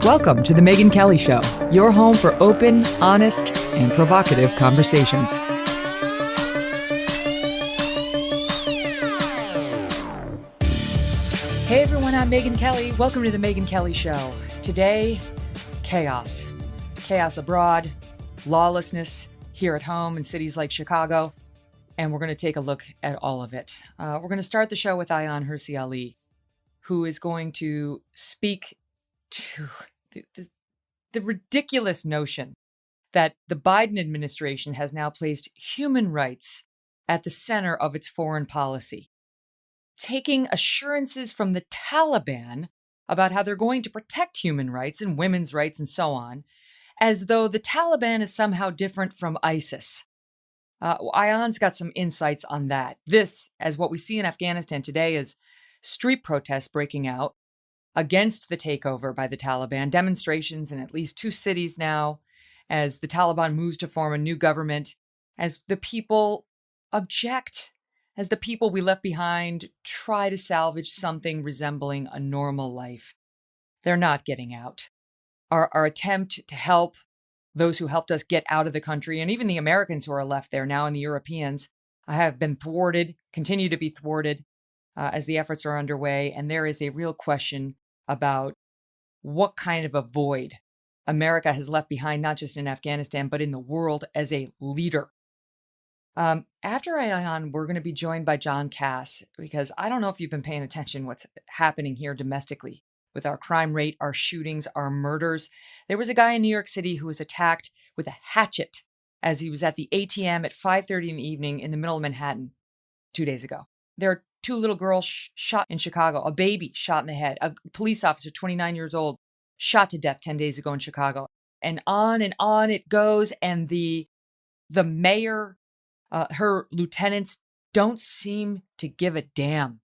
Welcome to The Megyn Kelly Show, your home for open, honest, and provocative conversations. Hey everyone, I'm Megyn Kelly. Welcome to The Megyn Kelly Show. Today, chaos. Chaos abroad, lawlessness here at home in cities like Chicago, and we're going to take a look at all of it. We're going to start the show with Ayaan Hirsi, who is going to speak to the ridiculous notion that the Biden administration has now placed human rights at the center of its foreign policy, taking assurances from the Taliban about how they're going to protect human rights and women's rights and so on, as though the Taliban is somehow different from ISIS. Ayaan's got some insights on that. This, as what we see in Afghanistan today, is street protests breaking out against the takeover by the Taliban, demonstrations in at least 2 cities now, as the Taliban moves to form a new government, as the people object, as the people we left behind try to salvage something resembling a normal life. They're not getting out. Our attempt to help those who helped us get out of the country, and even the Americans who are left there now and the Europeans, have been thwarted, continue to be thwarted as the efforts are underway. And there is a real question about what kind of a void America has left behind, not just in Afghanistan, but in the world as a leader. After Ayaan, we're going to be joined by Kass, because I don't know if you've been paying attention what's happening here domestically with our crime rate, our shootings, our murders. There was a guy in New York City who was attacked with a hatchet as he was at the ATM at 5:30 in the evening in the middle of Manhattan 2 days ago. There are 2 little girls shot in Chicago, a baby shot in the head, a police officer, 29 years old, shot to death 10 days ago in Chicago. And on it goes. And the mayor, her lieutenants don't seem to give a damn.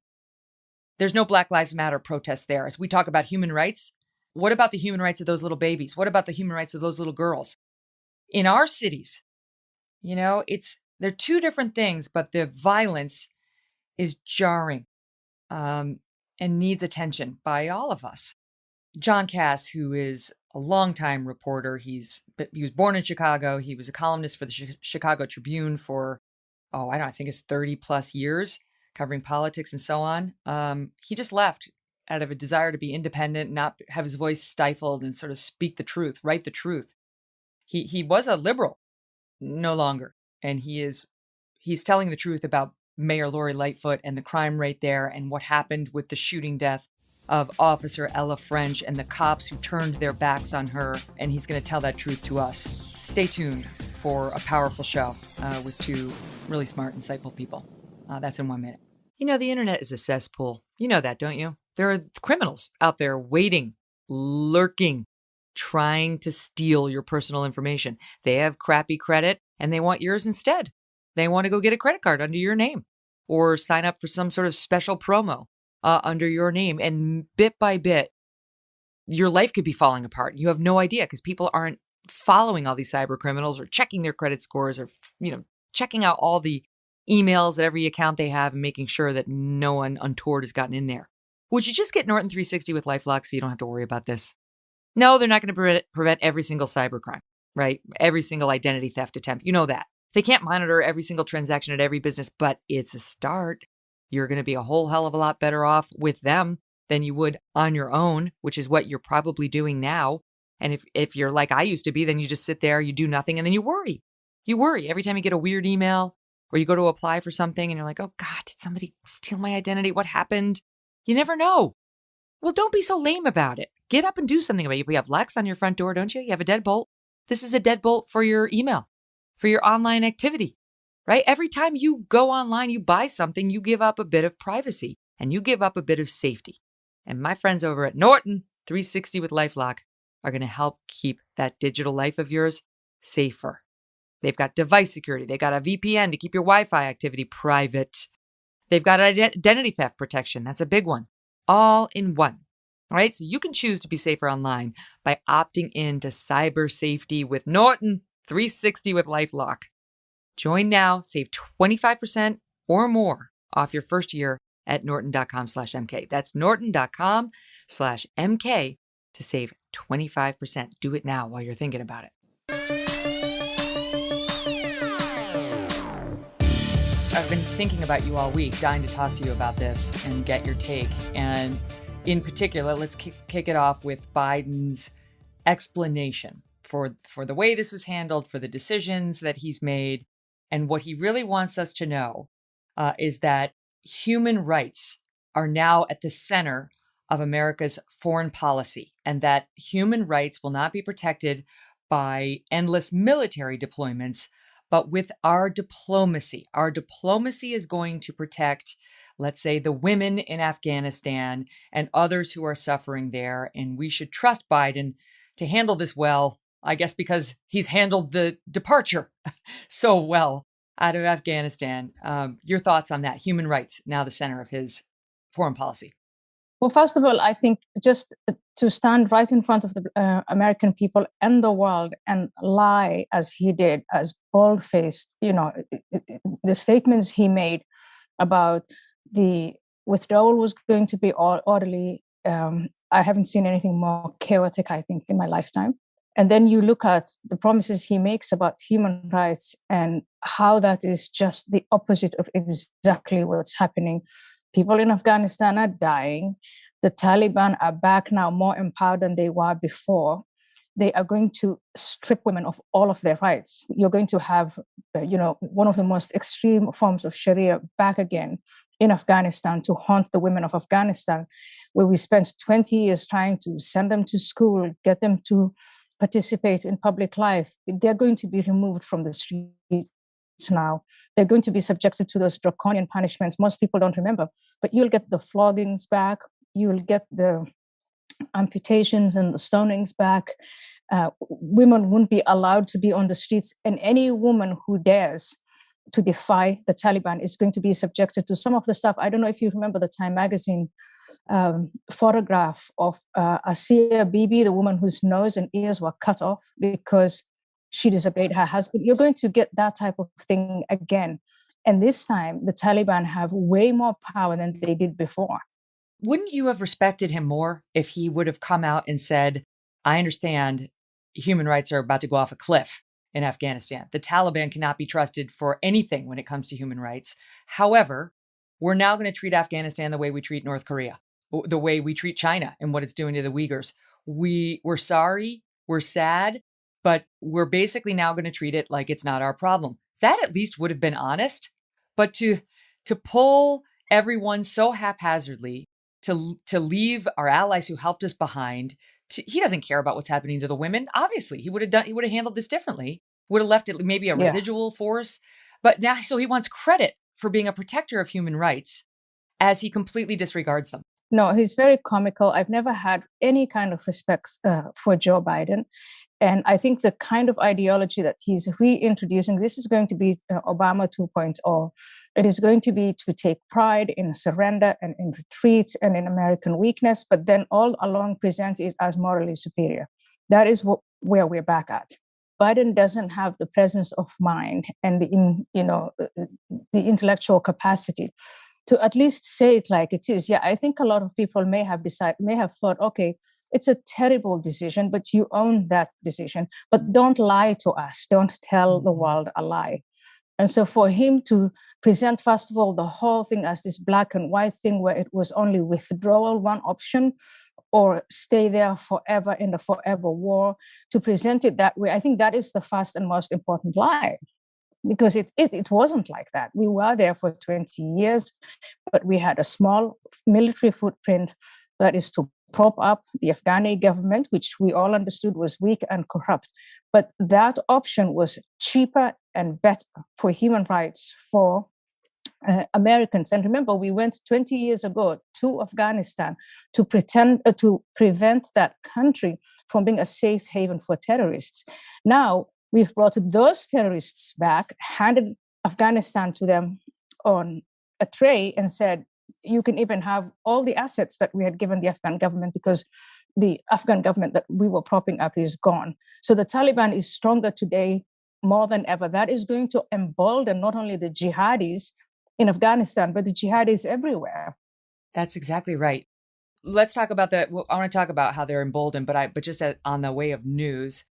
There's no Black Lives Matter protests there. As we talk about human rights, what about the human rights of those little babies? What about the human rights of those little girls? In our cities, they're 2 different things, but the violence is jarring and needs attention by all of us. Kass, who is a longtime reporter, he was born in Chicago. He was a columnist for the Chicago Tribune for, I think it's 30 plus years, covering politics and so on. He just left out of a desire to be independent, not have his voice stifled, and sort of speak the truth, write the truth. He was a liberal, no longer. And he's telling the truth about Mayor Lori Lightfoot and the crime rate there and what happened with the shooting death of Officer Ella French and the cops who turned their backs on her. And he's going to tell that truth to us. Stay tuned for a powerful show with 2 really smart, insightful people. That's in 1 minute. The internet is a cesspool. You know that, don't you? There are criminals out there waiting, lurking, trying to steal your personal information. They have crappy credit and they want yours instead. They want to go get a credit card under your name or sign up for some sort of special promo under your name. And bit by bit, your life could be falling apart. You have no idea because people aren't following all these cyber criminals or checking their credit scores or, checking out all the emails at every account they have and making sure that no one untoward has gotten in there. Would you just get Norton 360 with LifeLock so you don't have to worry about this? No, they're not going to prevent every single cybercrime, right? Every single identity theft attempt. You know that. They can't monitor every single transaction at every business, but it's a start. You're going to be a whole hell of a lot better off with them than you would on your own, which is what you're probably doing now. And if you're like I used to be, then you just sit there, you do nothing, and then you worry. You worry every time you get a weird email or you go to apply for something and you're like, oh God, did somebody steal my identity? What happened? You never know. Well, don't be so lame about it. Get up and do something about it. You have Lex on your front door, don't you? You have a deadbolt. This is a deadbolt for your email, for your online activity, right? Every time you go online, you buy something, you give up a bit of privacy and you give up a bit of safety. And my friends over at Norton 360 with LifeLock are going to help keep that digital life of yours safer. They've got device security. They've got a VPN to keep your Wi-Fi activity private. They've got identity theft protection. That's a big one. All in one. All right. So you can choose to be safer online by opting into cyber safety with Norton 360 with LifeLock. Join now, save 25% or more off your first year at norton.com/MK. That's norton.com/MK to save 25%. Do it now while you're thinking about it. I've been thinking about you all week, dying to talk to you about this and get your take. And in particular, let's kick it off with Biden's explanation for the way this was handled, for the decisions that he's made. And what he really wants us to know is that human rights are now at the center of America's foreign policy, and that human rights will not be protected by endless military deployments, but with our diplomacy. Our diplomacy is going to protect, let's say, the women in Afghanistan and others who are suffering there. And we should trust Biden to handle this well, I guess, because he's handled the departure so well out of Afghanistan. Your thoughts on that? Human rights, now the center of his foreign policy. Well, first of all, I think just to stand right in front of the American people and the world and lie as he did, as bold-faced, the statements he made about the withdrawal was going to be orderly. I haven't seen anything more chaotic, I think, in my lifetime. And then you look at the promises he makes about human rights and how that is just the opposite of exactly what's happening. People in Afghanistan are dying. The Taliban are back now, more empowered than they were before. They are going to strip women of all of their rights. You're going to have, one of the most extreme forms of Sharia back again in Afghanistan to haunt the women of Afghanistan, where we spent 20 years trying to send them to school, get them to participate in public life. They're going to be removed from the streets now. They're going to be subjected to those draconian punishments most people don't remember, but you'll get the floggings back, you'll get the amputations and the stonings back. Women won't be allowed to be on the streets, and any woman who dares to defy the Taliban is going to be subjected to some of the stuff. I don't know if you remember the Time magazine photograph of Asiya Bibi, the woman whose nose and ears were cut off because she disobeyed her husband. You're going to get that type of thing again. And this time, the Taliban have way more power than they did before. Wouldn't you have respected him more if he would have come out and said, I understand human rights are about to go off a cliff in Afghanistan. The Taliban cannot be trusted for anything when it comes to human rights. However, we're now going to treat Afghanistan the way we treat North Korea, the way we treat China and what it's doing to the Uyghurs. We're sorry, we're sad, but we're basically now going to treat it like it's not our problem. That at least would have been honest. But to pull everyone so haphazardly, to leave our allies who helped us behind, he doesn't care about what's happening to the women. Obviously, he would have handled this differently. Would have left it maybe a residual force. But now, so he wants credit for being a protector of human rights as he completely disregards them. No, he's very comical. I've never had any kind of respect for Joe Biden. And I think the kind of ideology that he's reintroducing, this is going to be Obama 2.0. It is going to be to take pride in surrender and in retreat and in American weakness, but then all along present it as morally superior. That is where we're back at. Biden doesn't have the presence of mind and the intellectual capacity to at least say it like it is. Yeah, I think a lot of people may have thought, okay, it's a terrible decision, but you own that decision. But don't lie to us. Don't tell the world a lie. And so for him to present, first of all, the whole thing as this black and white thing where it was only withdrawal, one option, or stay there forever in the forever war, to present it that way, I think that is the first and most important lie. Because it wasn't like that. We were there for 20 years, but we had a small military footprint that is to prop up the Afghani government, which we all understood was weak and corrupt. But that option was cheaper and better for human rights for Americans. And remember, we went 20 years ago to Afghanistan to prevent that country from being a safe haven for terrorists. Now, we've brought those terrorists back, handed Afghanistan to them on a tray and said, you can even have all the assets that we had given the Afghan government because the Afghan government that we were propping up is gone. So the Taliban is stronger today more than ever. That is going to embolden not only the jihadis in Afghanistan, but the jihadis everywhere. That's exactly right. let's talk about that. Well, I want to talk about how they're emboldened, but just on the way of news,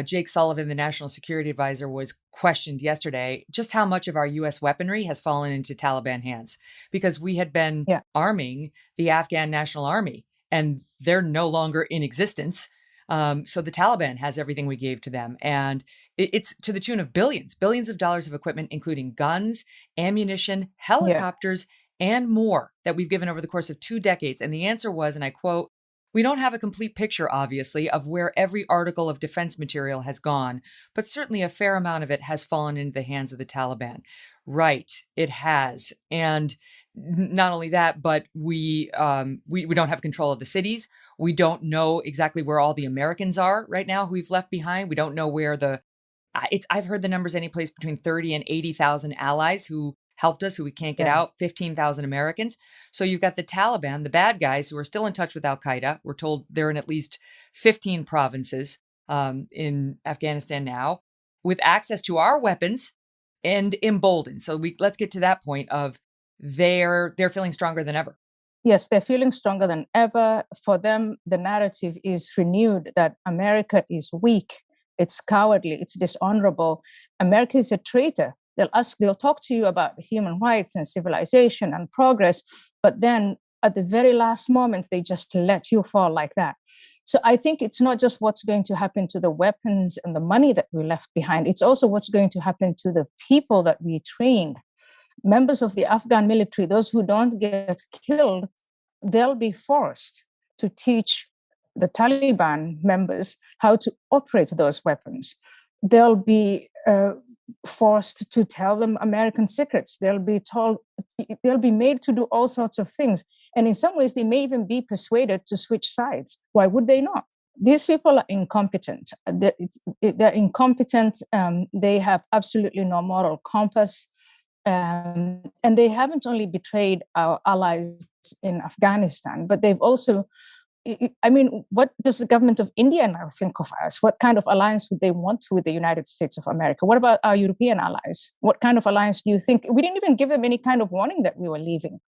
Jake Sullivan, the national security advisor, was questioned yesterday just how much of our U.S. weaponry has fallen into Taliban hands, because we had been Yeah. arming the Afghan National Army, and they're no longer in existence. So the Taliban has everything we gave to them, and it's to the tune of billions of dollars of equipment, including guns, ammunition, Yeah. helicopters, and more that we've given over the course of 2 decades. And the answer was, and I quote, "We don't have a complete picture, obviously, of where every article of defense material has gone, but certainly a fair amount of it has fallen into the hands of the Taliban." Right, it has. And not only that, but we don't have control of the cities. We don't know exactly where all the Americans are right now who we've left behind. We don't know where I've heard the numbers any place between 30 and 80,000 allies who helped us, who we can't get Yeah. out, 15,000 Americans. So you've got the Taliban, the bad guys who are still in touch with Al Qaeda. We're told they're in at least 15 provinces in Afghanistan now, with access to our weapons and emboldened. So let's get to that point of they're feeling stronger than ever. Yes, they're feeling stronger than ever. For them, the narrative is renewed that America is weak, it's cowardly, it's dishonorable. America is a traitor. They'll talk to you about human rights and civilization and progress, but then at the very last moment, they just let you fall like that. So I think it's not just what's going to happen to the weapons and the money that we left behind, it's also what's going to happen to the people that we trained. Members of the Afghan military, those who don't get killed, they'll be forced to teach the Taliban members how to operate those weapons. They'll be forced to tell them American secrets. They'll be made to do all sorts of things. And in some ways, they may even be persuaded to switch sides. Why would they not? These people are incompetent. They're incompetent. They have absolutely no moral compass. And they haven't only betrayed our allies in Afghanistan, but they've also, I mean, what does the government of India now think of us? What kind of alliance would they want with the United States of America? What about our European allies? What kind of alliance do you think? We didn't even give them any kind of warning that we were leaving.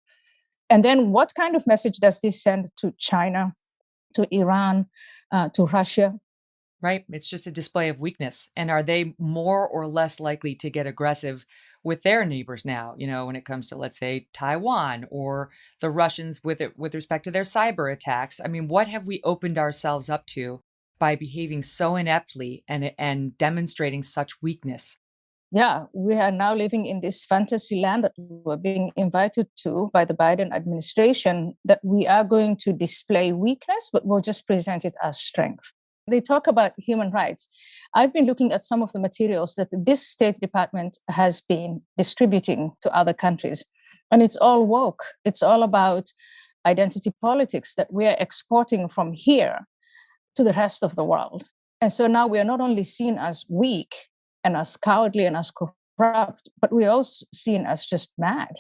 And then what kind of message does this send to China, to Iran, to Russia? Right. It's just a display of weakness. And are they more or less likely to get aggressive with their neighbors now, when it comes to, let's say, Taiwan, or the Russians with respect to their cyber attacks? I mean, what have we opened ourselves up to by behaving so ineptly and demonstrating such weakness? Yeah, we are now living in this fantasy land that we're being invited to by the Biden administration, that we are going to display weakness, but we'll just present it as strength. They talk about human rights. I've been looking at some of the materials that this State Department has been distributing to other countries, and it's all woke. It's all about identity politics that we are exporting from here to the rest of the world. And so now we are not only seen as weak and as cowardly and as corrupt, but we're also seen as just mad.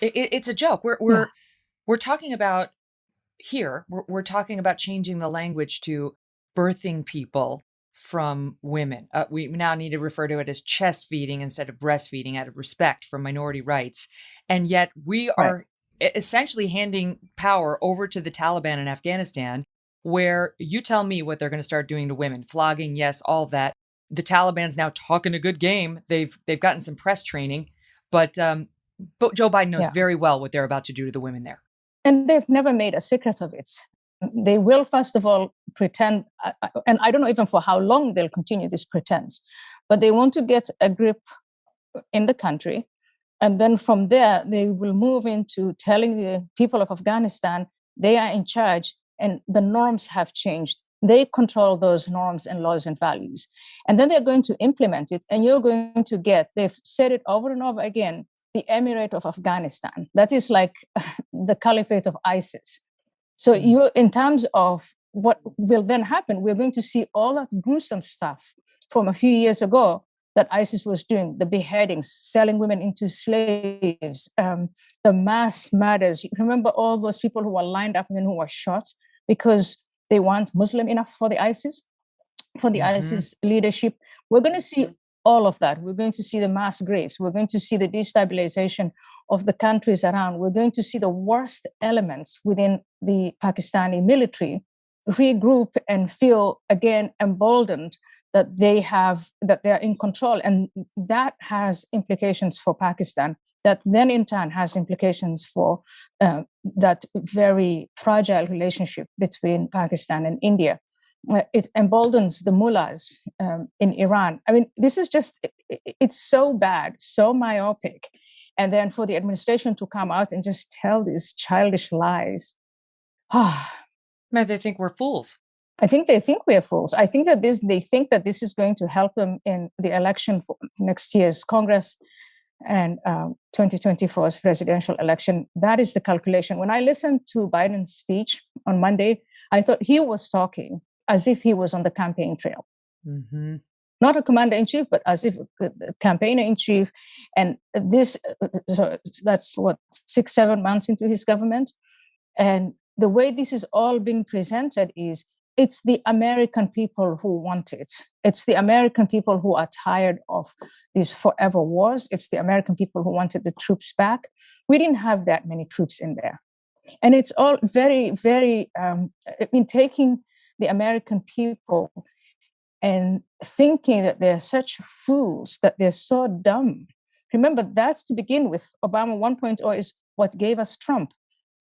It's a joke. We're talking about here. We're talking about changing the language to birthing people from women. We now need to refer to it as chest feeding instead of breastfeeding, out of respect for minority rights. And yet we are essentially handing power over to the Taliban in Afghanistan, where you tell me what they're going to start doing to women. Flogging, yes, all that. The Taliban's now talking a good game. They've gotten some press training, but Joe Biden knows very well what they're about to do to the women there. And they've never made a secret of it. They will, first of all, pretend, and I don't know even for how long they'll continue this pretense, but they want to get a grip in the country. And then from there, they will move into telling the people of Afghanistan they are in charge and the norms have changed. They control those norms and laws and values. And then they're going to implement it. And you're going to get, they've said it over and over again, the Emirate of Afghanistan. That is like the caliphate of ISIS. So in terms of what will then happen, we're going to see all that gruesome stuff from a few years ago that ISIS was doing, the beheadings, selling women into slaves, the mass murders. You remember all those people who were lined up and then who were shot because they weren't Muslim enough for the ISIS leadership. We're going to see all of that. We're going to see the mass graves. We're going to see the destabilization of the countries around, we're going to see the worst elements within the Pakistani military regroup and feel again emboldened that they're in control. And that has implications for Pakistan. That then in turn has implications for that very fragile relationship between Pakistan and India. It emboldens the mullahs in Iran. I mean, this is just, it's so bad, so myopic. And then for the administration to come out and just tell these childish lies. Man, they think we're fools. I think they think we are fools. I think that they think that this is going to help them in the election for next year's Congress and 2024's presidential election. That is the calculation. When I listened to Biden's speech on Monday, I thought he was talking as if he was on the campaign trail. Mm-hmm. Not a commander-in-chief, but as if a campaigner-in-chief. And this, so that's what, 6-7 months into his government. And the way this is all being presented is it's the American people who want it. It's the American people who are tired of these forever wars. It's the American people who wanted the troops back. We didn't have that many troops in there. And it's all very, very, taking the American people and thinking that they're such fools, that they're so dumb. Remember, that's to begin with. Obama 1.0 is what gave us Trump.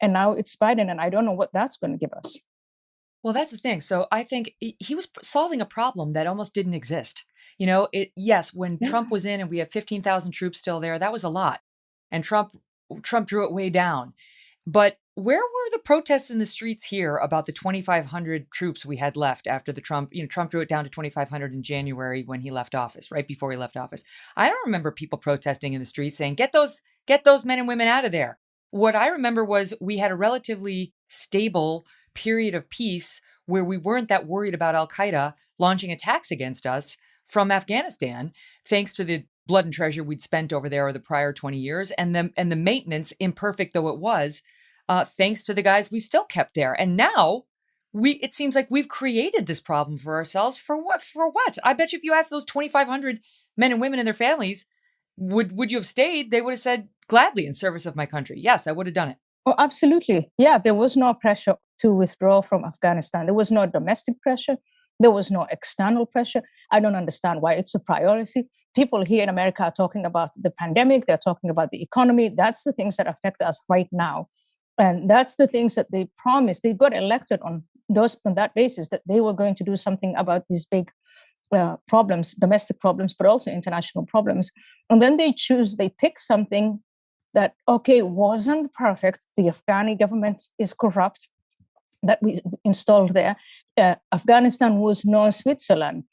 And now it's Biden, and I don't know what that's going to give us. Well, that's the thing. So I think he was solving a problem that almost didn't exist. You know, yes, when Trump was in and we had 15,000 troops still there, that was a lot. And Trump drew it way down. But where were the protests in the streets here about the 2,500 troops we had left after the Trump drew it down to 2,500 in January when he left office, right before he left office. I don't remember people protesting in the streets saying, get those men and women out of there. What I remember was we had a relatively stable period of peace where we weren't that worried about al-Qaeda launching attacks against us from Afghanistan, thanks to the blood and treasure we'd spent over there over the prior 20 years and the maintenance, imperfect though it was, thanks to the guys we still kept there. And now it seems like we've created this problem for ourselves. For what? I bet you if you asked those 2,500 men and women and their families, would you have stayed? They would have said, gladly, in service of my country. Yes, I would have done it. Oh, absolutely. Yeah, there was no pressure to withdraw from Afghanistan. There was no domestic pressure. There was no external pressure. I don't understand why it's a priority. People here in America are talking about the pandemic. They're talking about the economy. That's the things that affect us right now. And that's the things that they promised. They got elected on that basis, that they were going to do something about these big problems, domestic problems, but also international problems. And then they pick something that, okay, wasn't perfect. The Afghani government is corrupt, that we installed there. Afghanistan was no Switzerland.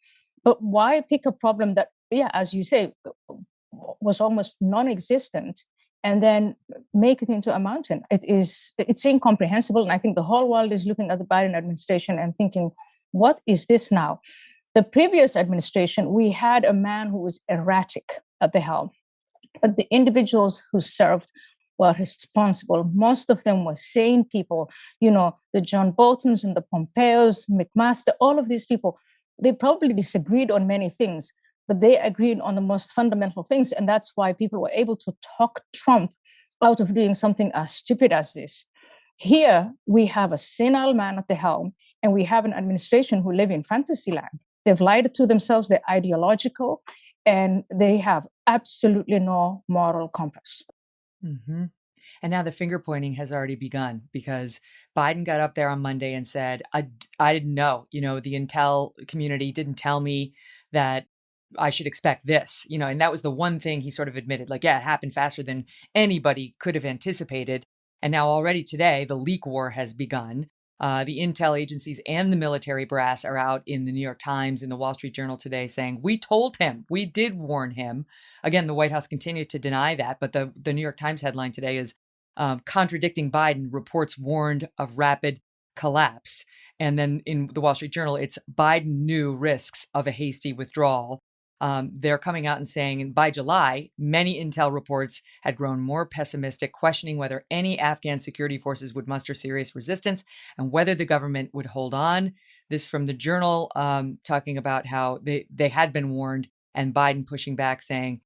But why pick a problem that, as you say, was almost non-existent and then make it into a mountain? It's incomprehensible. And I think the whole world is looking at the Biden administration and thinking, what is this now? The previous administration, we had a man who was erratic at the helm. But the individuals who served were responsible. Most of them were sane people. The John Boltons and the Pompeos, McMaster, all of these people, they probably disagreed on many things, but they agreed on the most fundamental things. And that's why people were able to talk Trump out of doing something as stupid as this. Here, we have a senile man at the helm, and we have an administration who live in fantasy land. They've lied to themselves, they're ideological, and they have absolutely no moral compass. Mm-hmm. And now the finger pointing has already begun because Biden got up there on Monday and said, I didn't know, the intel community didn't tell me that I should expect this, and that was the one thing he sort of admitted, like, yeah, it happened faster than anybody could have anticipated. And now already today, the leak war has begun. The intel agencies and the military brass are out in the New York Times, in the Wall Street Journal today saying, we told him, we did warn him. Again, the White House continues to deny that. But the New York Times headline today is contradicting Biden, reports warned of rapid collapse. And then in the Wall Street Journal, it's Biden knew risks of a hasty withdrawal. They're coming out and saying, and by July, many intel reports had grown more pessimistic, questioning whether any Afghan security forces would muster serious resistance and whether the government would hold on. This from the Journal, talking about how they had been warned, and Biden pushing back, saying,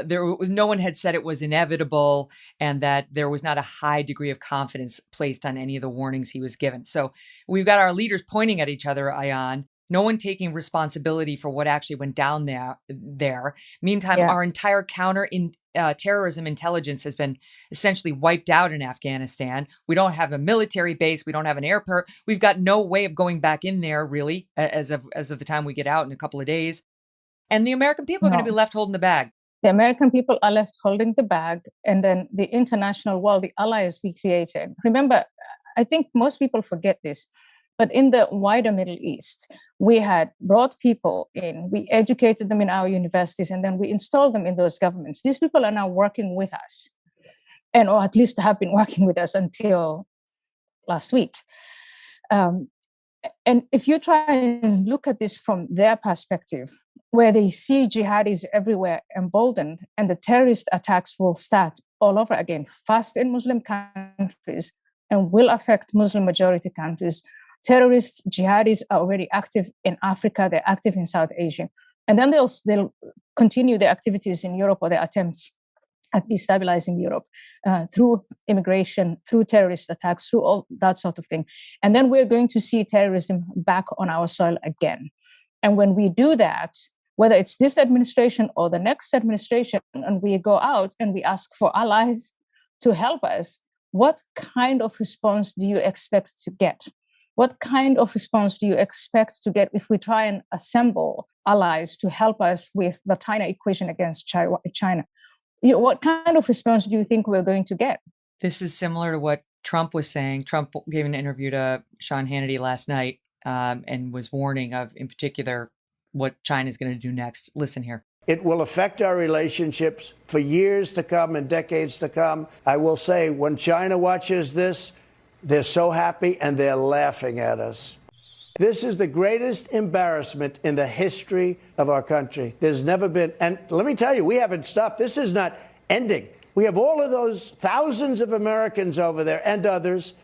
no one had said it was inevitable and that there was not a high degree of confidence placed on any of the warnings he was given. So we've got our leaders pointing at each other, Ayaan, no one taking responsibility for what actually went down there. Meantime, our entire terrorism intelligence has been essentially wiped out in Afghanistan. We don't have a military base. We don't have an airport. We've got no way of going back in there, really, as of the time we get out in a couple of days. And the American people are going to be left holding the bag. The American people are left holding the bag, and then the international world, the allies we created. Remember, I think most people forget this, but in the wider Middle East, we had brought people in, we educated them in our universities, and then we installed them in those governments. These people are now working with us, or at least have been working with us until last week. And if you try and look at this from their perspective, where they see jihadis everywhere emboldened, and the terrorist attacks will start all over again, first in Muslim countries, and will affect Muslim majority countries. Terrorists, jihadis are already active in Africa, they're active in South Asia. And then they'll continue their activities in Europe, or their attempts at destabilizing Europe through immigration, through terrorist attacks, through all that sort of thing. And then we're going to see terrorism back on our soil again. And when we do that, whether it's this administration or the next administration, and we go out and we ask for allies to help us, what kind of response do you expect to get? What kind of response do you expect to get if we try and assemble allies to help us with the China equation against China? What kind of response do you think we're going to get? This is similar to what Trump was saying. Trump gave an interview to Sean Hannity last night and was warning of, in particular, what China is going to do next. Listen here. It will affect our relationships for years to come and decades to come. I will say, when China watches this, they're so happy and they're laughing at us. This is the greatest embarrassment in the history of our country. There's never been, and let me tell you, we haven't stopped. This is not ending. We have all of those thousands of Americans over there and others.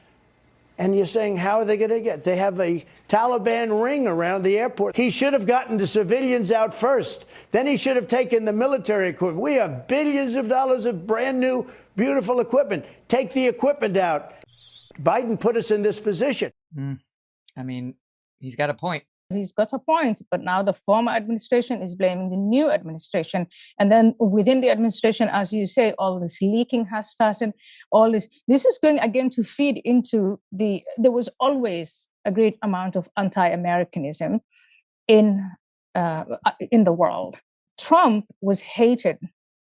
And you're saying, how are they going to get? They have a Taliban ring around the airport. He should have gotten the civilians out first. Then he should have taken the military equipment. We have billions of dollars of brand new, beautiful equipment. Take the equipment out. Biden put us in this position. I mean, he's got a point. He's got a point, but now the former administration is blaming the new administration. And then within the administration, as you say, all this leaking has started, all this. This is going again to feed into there was always a great amount of anti-Americanism in the world. Trump was hated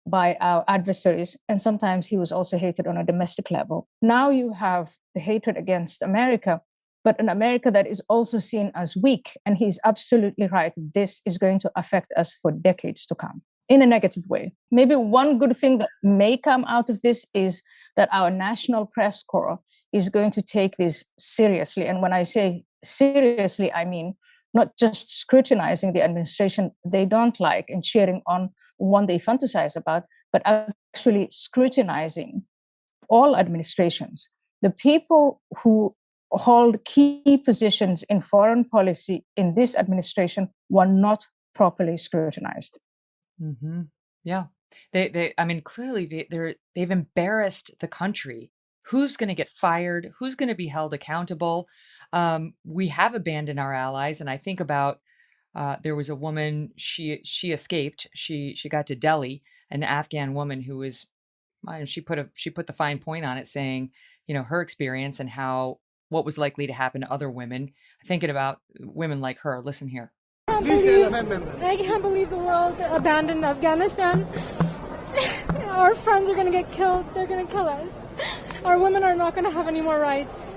by our adversaries, and sometimes he was also hated on a domestic level. Now you have the hatred against America, but an America that is also seen as weak. And he's absolutely right. This is going to affect us for decades to come in a negative way. Maybe one good thing that may come out of this is that our National Press Corps is going to take this seriously. And when I say seriously, I mean not just scrutinizing the administration they don't like and cheering on one they fantasize about, but actually scrutinizing all administrations. The people who hold key positions in foreign policy in this administration were not properly scrutinized. Mm-hmm. Yeah. I mean, clearly they've embarrassed the country. Who's going to get fired? Who's going to be held accountable? We have abandoned our allies. And I think about, there was a woman, she escaped. She got to Delhi, an Afghan woman who was, she put the fine point on it, saying, her experience and what was likely to happen to other women. Thinking about women like her. Listen here. I can't believe the world abandoned Afghanistan. Our friends are going to get killed. They're going to kill us. Our women are not going to have any more rights.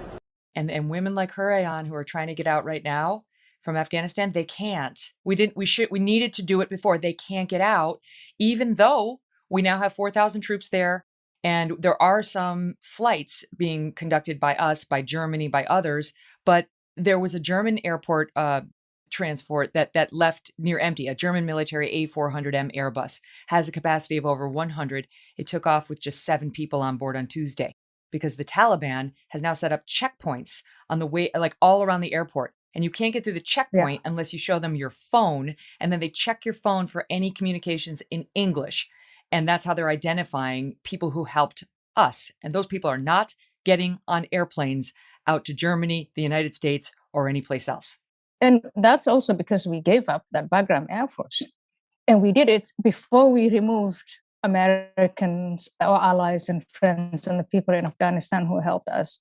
And women like her, Ayaan, who are trying to get out right now from Afghanistan, they can't. We needed to do it before. They can't get out, even though we now have 4,000 troops there. And there are some flights being conducted by us, by Germany, by others. But there was a German airport transport that left near empty. A German military A400M Airbus has a capacity of over 100. It took off with just 7 people on board on Tuesday because the Taliban has now set up checkpoints on the way, like all around the airport. And you can't get through the checkpoint unless you show them your phone. And then they check your phone for any communications in English. And that's how they're identifying people who helped us. And those people are not getting on airplanes out to Germany, the United States, or any place else. And that's also because we gave up that Bagram Air Force. And we did it before we removed Americans, our allies and friends, and the people in Afghanistan who helped us,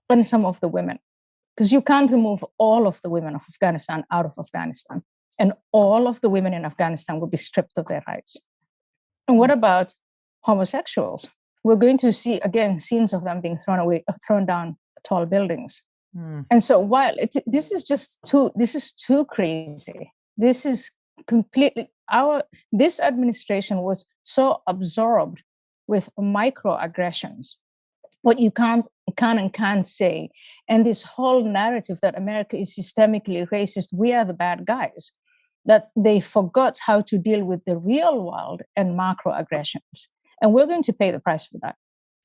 and some of the women. Because you can't remove all of the women of Afghanistan out of Afghanistan. And all of the women in Afghanistan will be stripped of their rights. And what about homosexuals? We're going to see, again, scenes of them being thrown down tall buildings. And so while this is too crazy. This is completely this administration was so absorbed with microaggressions, what you can and can't say, and this whole narrative that America is systemically racist, we are the bad guys, that they forgot how to deal with the real world and macroaggressions. And we're going to pay the price for that.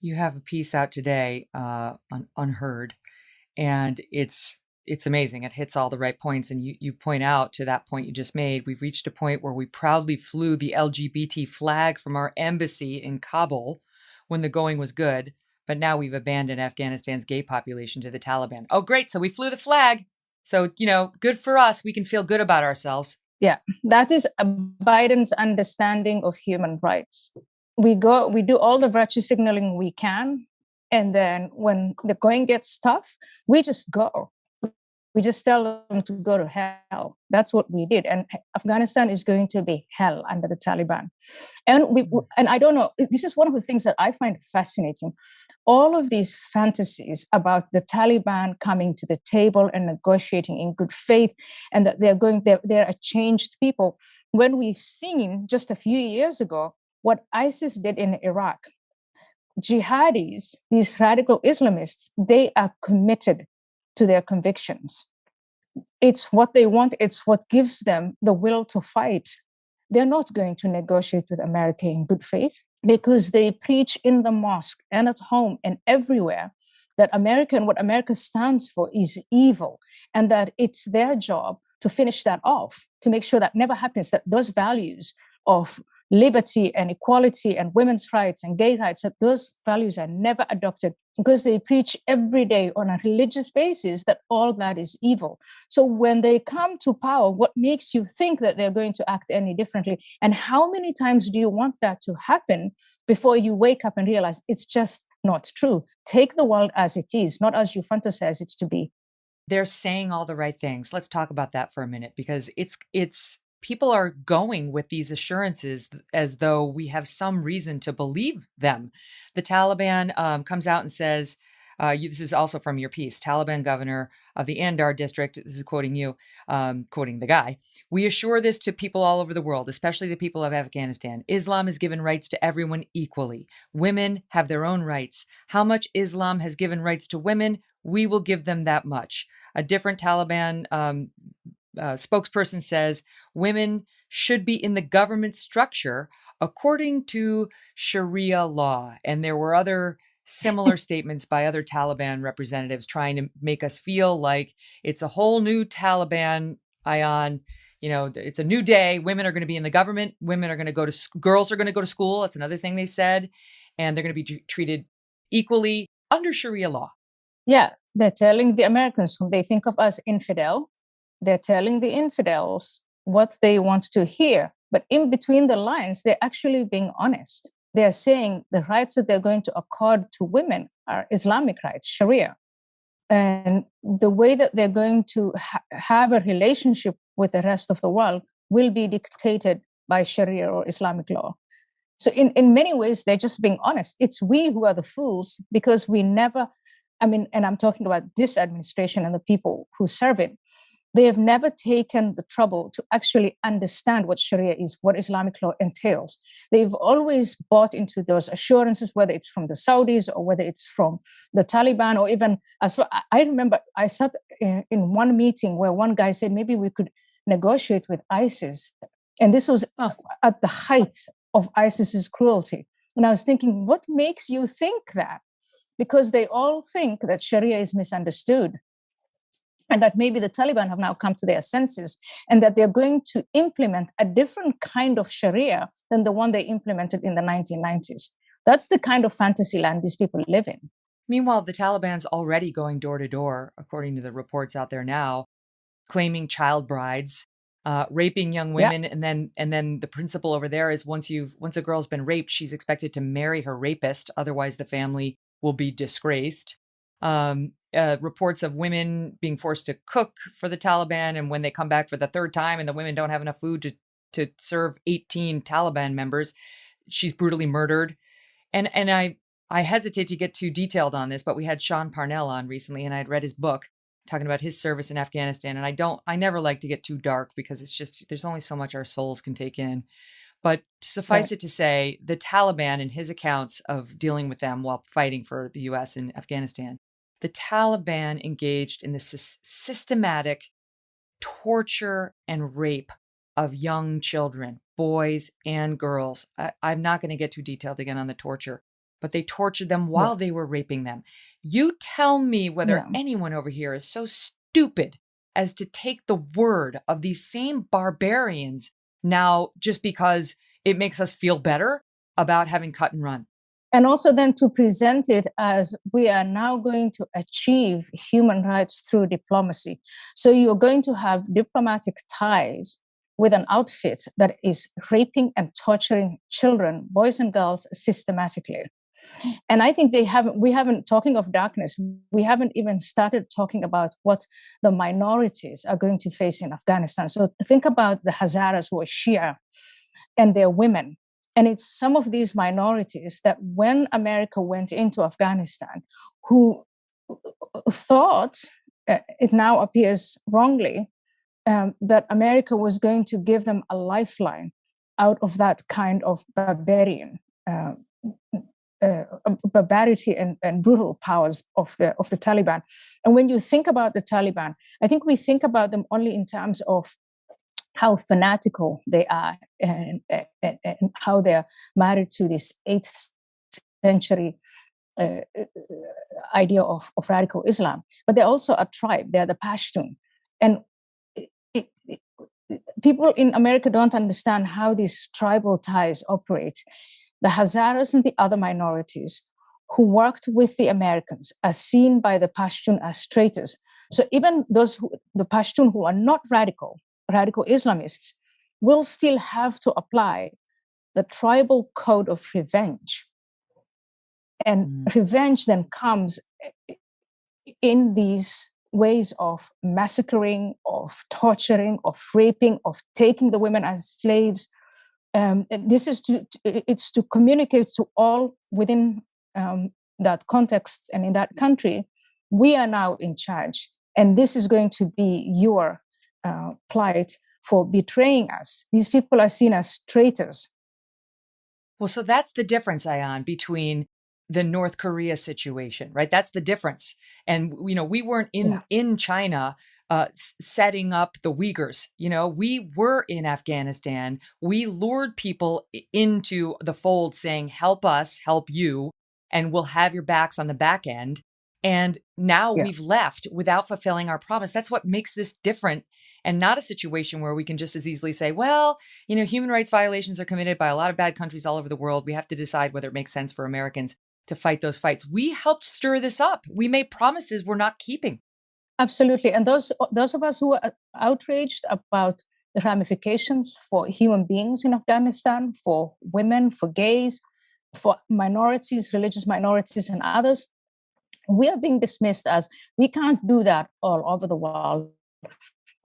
You have a piece out today on Unheard, and it's amazing. It hits all the right points. And you point out to that point you just made, we've reached a point where we proudly flew the LGBT flag from our embassy in Kabul when the going was good. But now we've abandoned Afghanistan's gay population to the Taliban. Oh, great. So we flew the flag. So, good for us. We can feel good about ourselves. Yeah, that is Biden's understanding of human rights. We do all the virtue signaling we can. And then when the going gets tough, we just go. We just tell them to go to hell. That's what we did. And Afghanistan is going to be hell under the Taliban. And I don't know, this is one of the things that I find fascinating. All of these fantasies about the Taliban coming to the table and negotiating in good faith, and that they're a changed people, when we've seen just a few years ago what ISIS did in Iraq. Jihadis, these radical Islamists, they are committed to their convictions. It's what they want. It's what gives them the will to fight. They're not going to negotiate with America in good faith, because they preach in the mosque and at home and everywhere that America and what America stands for is evil, and that it's their job to finish that off, to make sure that never happens, that those values of liberty and equality and women's rights and gay rights, that those values are never adopted, because they preach every day on a religious basis that all that is evil. So when they come to power, what makes you think that they're going to act any differently? And how many times do you want that to happen before you wake up and realize it's just not true? Take the world as it is, not as you fantasize it to be. They're saying all the right things. Let's talk about that for a minute, because it's people are going with these assurances as though we have some reason to believe them. The Taliban comes out and says, this is also from your piece, Taliban governor of the Andar district, this is quoting you, quoting the guy, "We assure this to people all over the world, especially the people of Afghanistan. Islam has given rights to everyone equally. Women have their own rights. How much Islam has given rights to women, we will give them that much." A different Taliban spokesperson says women should be in the government structure according to Sharia law. And there were other similar statements by other Taliban representatives trying to make us feel like it's a whole new Taliban, Ayaan. It's a new day. Women are going to be in the government. Women are going to girls are going to go to school. That's another thing they said. And they're going to be treated equally under Sharia law. Yeah, they're telling the Americans who they think of as infidel. They're telling the infidels what they want to hear. But in between the lines, they're actually being honest. They're saying the rights that they're going to accord to women are Islamic rights, Sharia. And the way that they're going to have a relationship with the rest of the world will be dictated by Sharia or Islamic law. So in many ways, they're just being honest. It's we who are the fools, because we never, and I'm talking about this administration and the people who serve it, they have never taken the trouble to actually understand what Sharia is, what Islamic law entails. They've always bought into those assurances, whether it's from the Saudis or whether it's from the Taliban, or even as well. I remember I sat in one meeting where one guy said, maybe we could negotiate with ISIS. And this was at the height of ISIS's cruelty. And I was thinking, what makes you think that? Because they all think that Sharia is misunderstood. and that maybe the Taliban have now come to their senses and that they're going to implement a different kind of Sharia than the one they implemented in the 1990s. That's the kind of fantasy land these people live in. Meanwhile, the Taliban's already going door to door, according to the reports out there now, claiming child brides, raping young women, and then the principle over there is once a girl's been raped, she's expected to marry her rapist, otherwise the family will be disgraced. Reports of women being forced to cook for the Taliban, and when they come back for the third time and the women don't have enough food to serve 18 Taliban members, she's brutally murdered. And I hesitate to get too detailed on this, but we had Sean Parnell on recently, and I had read his book talking about his service in Afghanistan. And I never like to get too dark because it's just, there's only so much our souls can take in. But suffice it to say, the Taliban, in his accounts of dealing with them while fighting for the U.S. in Afghanistan, the Taliban engaged in the systematic torture and rape of young children, boys and girls. I'm not going to get too detailed again on the torture, but they tortured them while they were raping them. You tell me whether anyone over here is so stupid as to take the word of these same barbarians now just because it makes us feel better about having cut and run. And also then to present it as we are now going to achieve human rights through diplomacy. So you're going to have diplomatic ties with an outfit that is raping and torturing children, boys and girls, systematically. And I think we haven't, talking of darkness, we haven't even started talking about what the minorities are going to face in Afghanistan. So think about the Hazaras who are Shia and their women. And it's some of these minorities that when America went into Afghanistan, who thought, it now appears wrongly, that America was going to give them a lifeline out of that kind of barbarity and brutal powers of the Taliban. And when you think about the Taliban, I think we think about them only in terms of how fanatical they are and how they're married to this 8th century idea of radical Islam. But they're also a tribe. They're the Pashtun. And people in America don't understand how these tribal ties operate. The Hazaras and the other minorities who worked with the Americans are seen by the Pashtun as traitors. So even the Pashtun who are not radical Islamists, will still have to apply the tribal code of revenge. And revenge then comes in these ways of massacring, of torturing, of raping, of taking the women as slaves. This is to communicate to all within that context and in that country, we are now in charge. And this is going to be your plight for betraying us. These people are seen as traitors. Well, so that's the difference, Ayaan, between the North Korea situation, right? That's the difference. And, we weren't in China setting up the Uyghurs. We were in Afghanistan. We lured people into the fold saying, help us, help you, and we'll have your backs on the back end. And now we've left without fulfilling our promise. That's what makes this different, and not a situation where we can just as easily say, well, human rights violations are committed by a lot of bad countries all over the world. We have to decide whether it makes sense for Americans to fight those fights. We helped stir this up. We made promises we're not keeping. Absolutely. And those of us who are outraged about the ramifications for human beings in Afghanistan, for women, for gays, for minorities, religious minorities and others, we are being dismissed as we can't do that all over the world.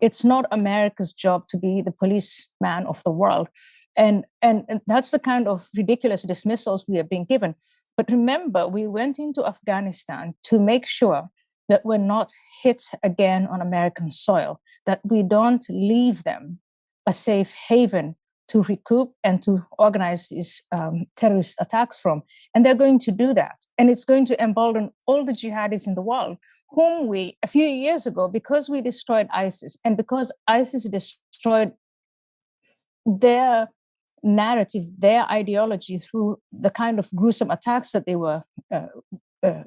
It's not America's job to be the policeman of the world. And that's the kind of ridiculous dismissals we are being given. But remember, we went into Afghanistan to make sure that we're not hit again on American soil, that we don't leave them a safe haven to recoup and to organize these terrorist attacks from. And they're going to do that. And it's going to embolden all the jihadis in the world, whom we, a few years ago, because we destroyed ISIS and because ISIS destroyed their narrative, their ideology through the kind of gruesome attacks that they were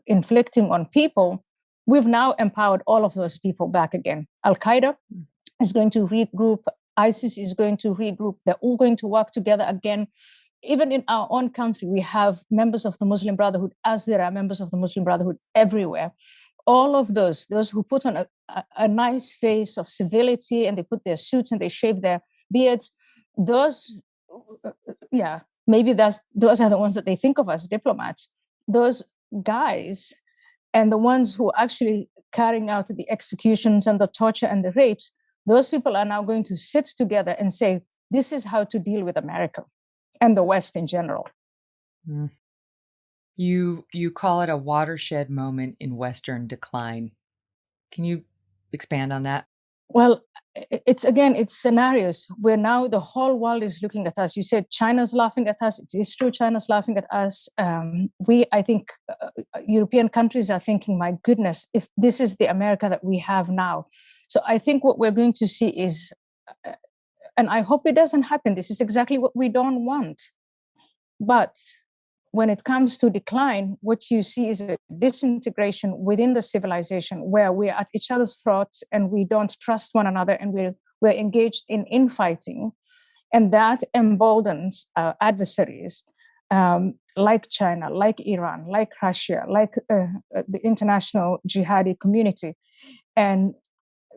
inflicting on people, we've now empowered all of those people back again. Al-Qaeda is going to regroup. ISIS is going to regroup. They're all going to work together again. Even in our own country, we have members of the Muslim Brotherhood, as there are members of the Muslim Brotherhood everywhere. All of those who put on a nice face of civility, and they put their suits and they shave their beards, maybe those are the ones that they think of as diplomats. Those guys and the ones who are actually carrying out the executions and the torture and the rapes, those people are now going to sit together and say, this is how to deal with America and the West in general. Mm. You call it a watershed moment in Western decline. Can you expand on that? Well, it's scenarios where now the whole world is looking at us. You said China's laughing at us. It is true, China's laughing at us. I think European countries are thinking, my goodness, if this is the America that we have now. So I think what we're going to see is, and I hope it doesn't happen, this is exactly what we don't want. But when it comes to decline, what you see is a disintegration within the civilization where we're at each other's throats and we don't trust one another, and we're engaged in infighting. And that emboldens adversaries like China, like Iran, like Russia, like the international jihadi community. And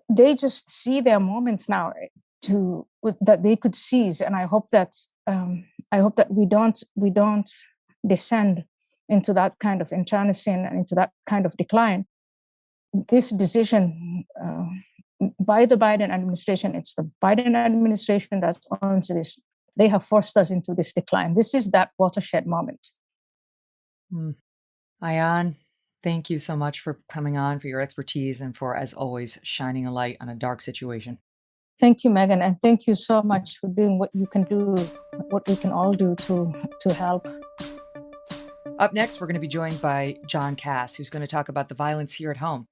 they just see their moment now that they could seize. And I hope that we don't descend into that kind of internecine and into that kind of decline. This decision by the Biden administration, it's the Biden administration that owns this. They have forced us into this decline. This is that watershed moment. Ayaan, thank you so much for coming on, for your expertise, and for, as always, shining a light on a dark situation. Thank you, Megyn, and thank you so much for doing what you can do, what we can all do to help. Up next, we're going to be joined by John Kass, who's going to talk about the violence here at home,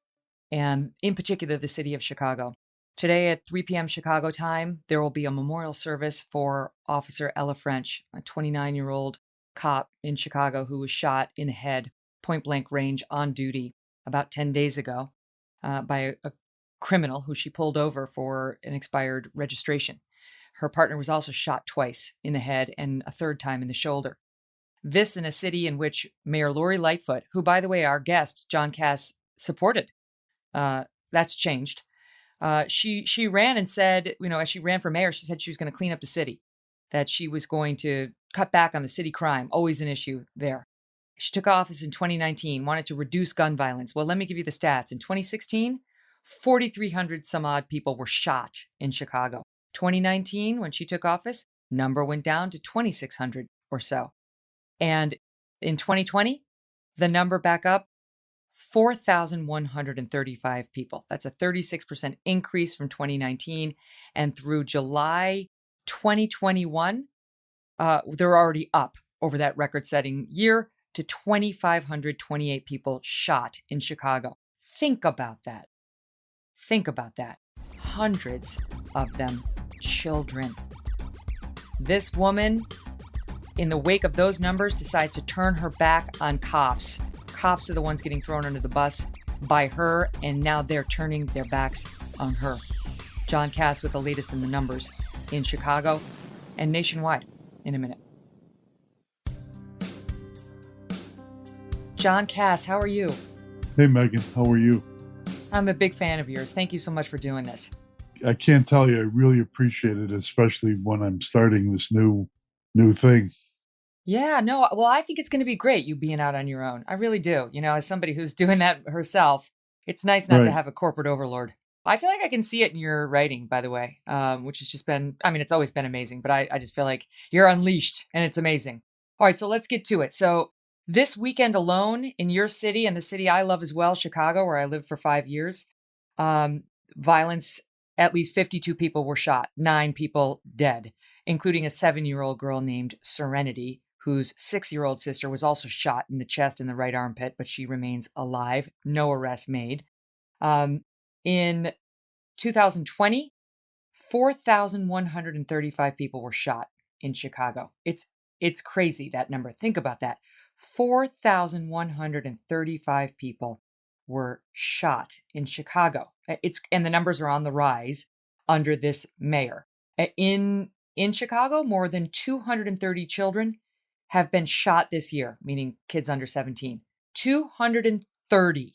and in particular, the city of Chicago. Today at 3 p.m. Chicago time, there will be a memorial service for Officer Ella French, a 29-year-old cop in Chicago who was shot in the head, point-blank range, on duty about 10 days ago by a criminal who she pulled over for an expired registration. Her partner was also shot twice in the head and a third time in the shoulder. This in a city in which Mayor Lori Lightfoot, who, by the way, our guest, John Kass, supported. That's changed. She ran and said, as she ran for mayor, she said she was going to clean up the city, that she was going to cut back on the city crime, always an issue there. She took office in 2019, wanted to reduce gun violence. Well, let me give you the stats. In 2016, 4,300 some odd people were shot in Chicago. 2019, when she took office, number went down to 2,600 or so. And in 2020, the number back up, 4,135 people. That's a 36% increase from 2019. And through July 2021, they're already up over that record-setting year to 2,528 people shot in Chicago. Think about that. Hundreds of them children. This woman, in the wake of those numbers, decides to turn her back on cops. Cops are the ones getting thrown under the bus by her, and now they're turning their backs on her. John Kass with the latest in the numbers in Chicago and nationwide in a minute. John Kass, how are you? Hey, Megyn, how are you? I'm a big fan of yours. Thank you so much for doing this. I can't tell you, I really appreciate it, especially when I'm starting this new thing. Yeah, no, well, I think it's going to be great, you being out on your own. I really do. As somebody who's doing that herself, it's nice not to have a corporate overlord. I feel like I can see it in your writing, by the way, which has just been, it's always been amazing, but I just feel like you're unleashed and it's amazing. All right, so let's get to it. So this weekend alone in your city and the city I love as well, Chicago, where I lived for 5 years, violence, at least 52 people were shot, 9 people dead, including a 7-year-old girl named Serenity, whose 6-year-old sister was also shot in the chest and the right armpit, but she remains alive. No arrests made. In 2020, 4,135 people were shot in Chicago. It's crazy, that number. Think about that. 4,135 people were shot in Chicago. And the numbers are on the rise under this mayor. In Chicago, more than 230 children have been shot this year, meaning kids under 17. 230.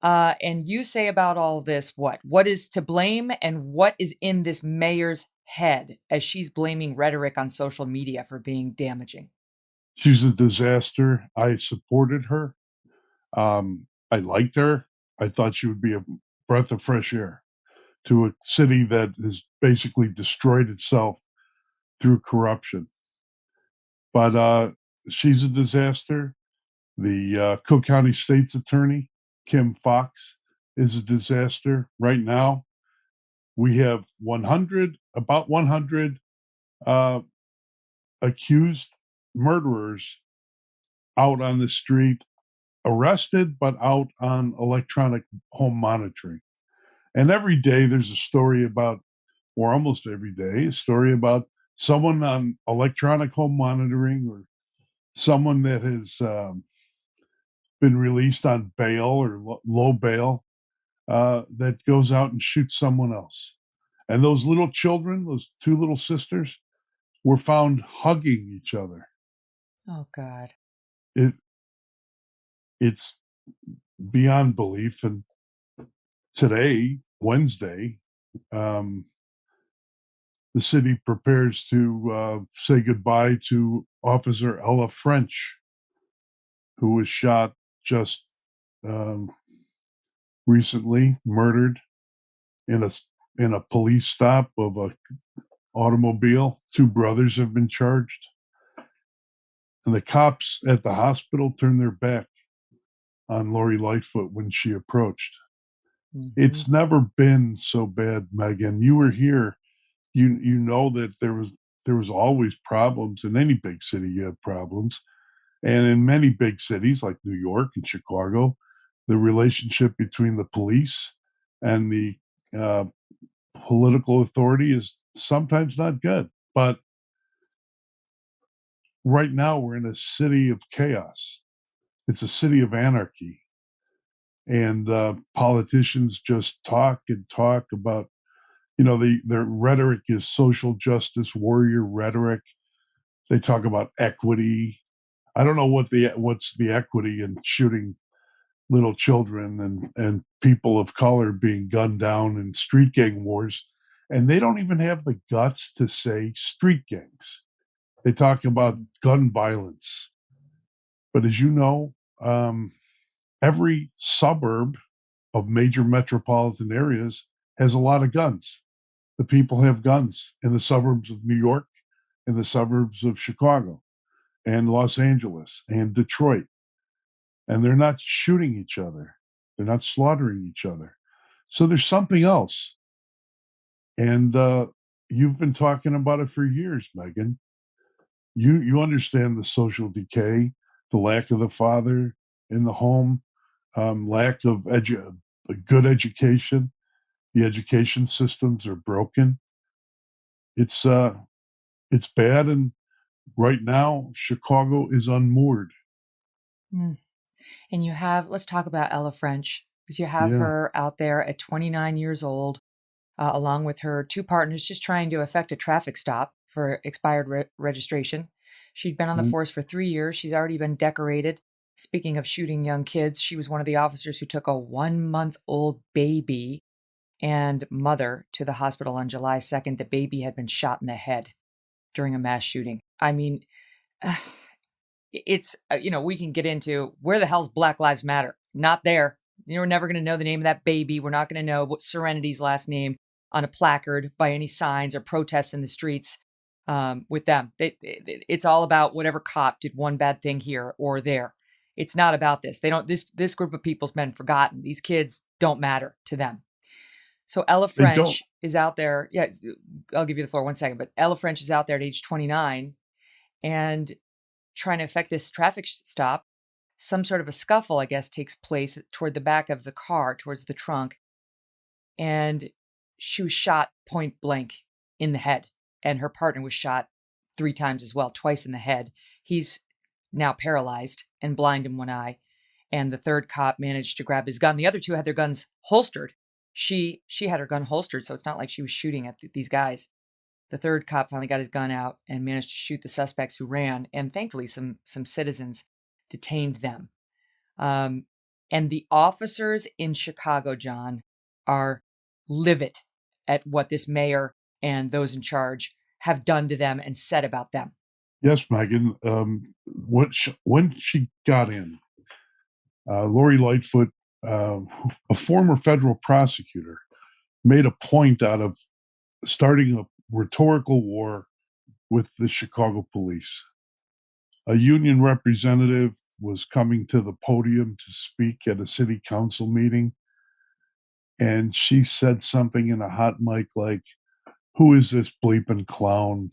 And you say about all this, what? What is to blame and what is in this mayor's head as she's blaming rhetoric on social media for being damaging? She's a disaster. I supported her. I liked her. I thought she would be a breath of fresh air to a city that has basically destroyed itself through corruption. But she's a disaster. The Cook County State's Attorney, Kim Fox, is a disaster. Right now, we have about 100 accused murderers out on the street, arrested, but out on electronic home monitoring. And every day there's a story about, or almost every day, a story about someone on electronic home monitoring or someone that has been released on bail or low bail that goes out and shoots someone else. And those little children, those two little sisters, were found hugging each other. Oh, God. It's beyond belief. And today, Wednesday, the city prepares to say goodbye to Officer Ella French, who was shot just recently, murdered in a police stop of a automobile. Two brothers have been charged. And the cops at the hospital turned their back on Lori Lightfoot when she approached. Mm-hmm. It's never been so bad, Megyn. You were here. You know that there was always problems. In any big city, you have problems. And in many big cities like New York and Chicago, the relationship between the police and the political authority is sometimes not good. But right now, we're in a city of chaos. It's a city of anarchy. And politicians just talk and talk about, their rhetoric is social justice warrior rhetoric. They talk about equity. I don't know what's the equity in shooting little children and people of color being gunned down in street gang wars. And they don't even have the guts to say street gangs. They talk about gun violence. But as you know, every suburb of major metropolitan areas has a lot of guns. The people have guns in the suburbs of New York, in the suburbs of Chicago, and Los Angeles, and Detroit. And they're not shooting each other. They're not slaughtering each other. So there's something else. And you've been talking about it for years, Megyn. You understand the social decay, the lack of the father in the home, lack of a good education. The education systems are broken. It's bad, and right now Chicago is unmoored. Mm. And let's talk about Ella French, because you have her out there at 29 years old, along with her two partners, just trying to effect a traffic stop for expired registration. She'd been on the force for 3 years. She's already been decorated. Speaking of shooting young kids, she was one of the officers who took a 1-month-old baby and mother to the hospital on July 2nd. The baby had been shot in the head during a mass shooting. I mean, it's, we can get into where the hell's Black Lives Matter? Not there. We're never going to know the name of that baby. We're not going to know what Serenity's last name on a placard by any signs or protests in the streets with them. It's all about whatever cop did one bad thing here or there. It's not about this. This group of people's been forgotten. These kids don't matter to them. So Ella French is out there. Yeah, I'll give you the floor 1 second. But Ella French is out there at age 29 and trying to effect this traffic stop. Some sort of a scuffle, I guess, takes place toward the back of the car, towards the trunk. And she was shot point blank in the head. And her partner was shot 3 times as well, twice in the head. He's now paralyzed and blind in one eye. and the third cop managed to grab his gun. The other two had their guns holstered. She had her gun holstered, so it's not like she was shooting at these guys. The third cop finally got his gun out and managed to shoot the suspects who ran, and thankfully some citizens detained them. And the officers in Chicago, John, are livid at what this mayor and those in charge have done to them and said about them. Yes, Megyn. When she got in, Lori Lightfoot, a former federal prosecutor, made a point out of starting a rhetorical war with the Chicago police. A union representative was coming to the podium to speak at a city council meeting, and she said something in a hot mic like, "Who is this bleeping clown?"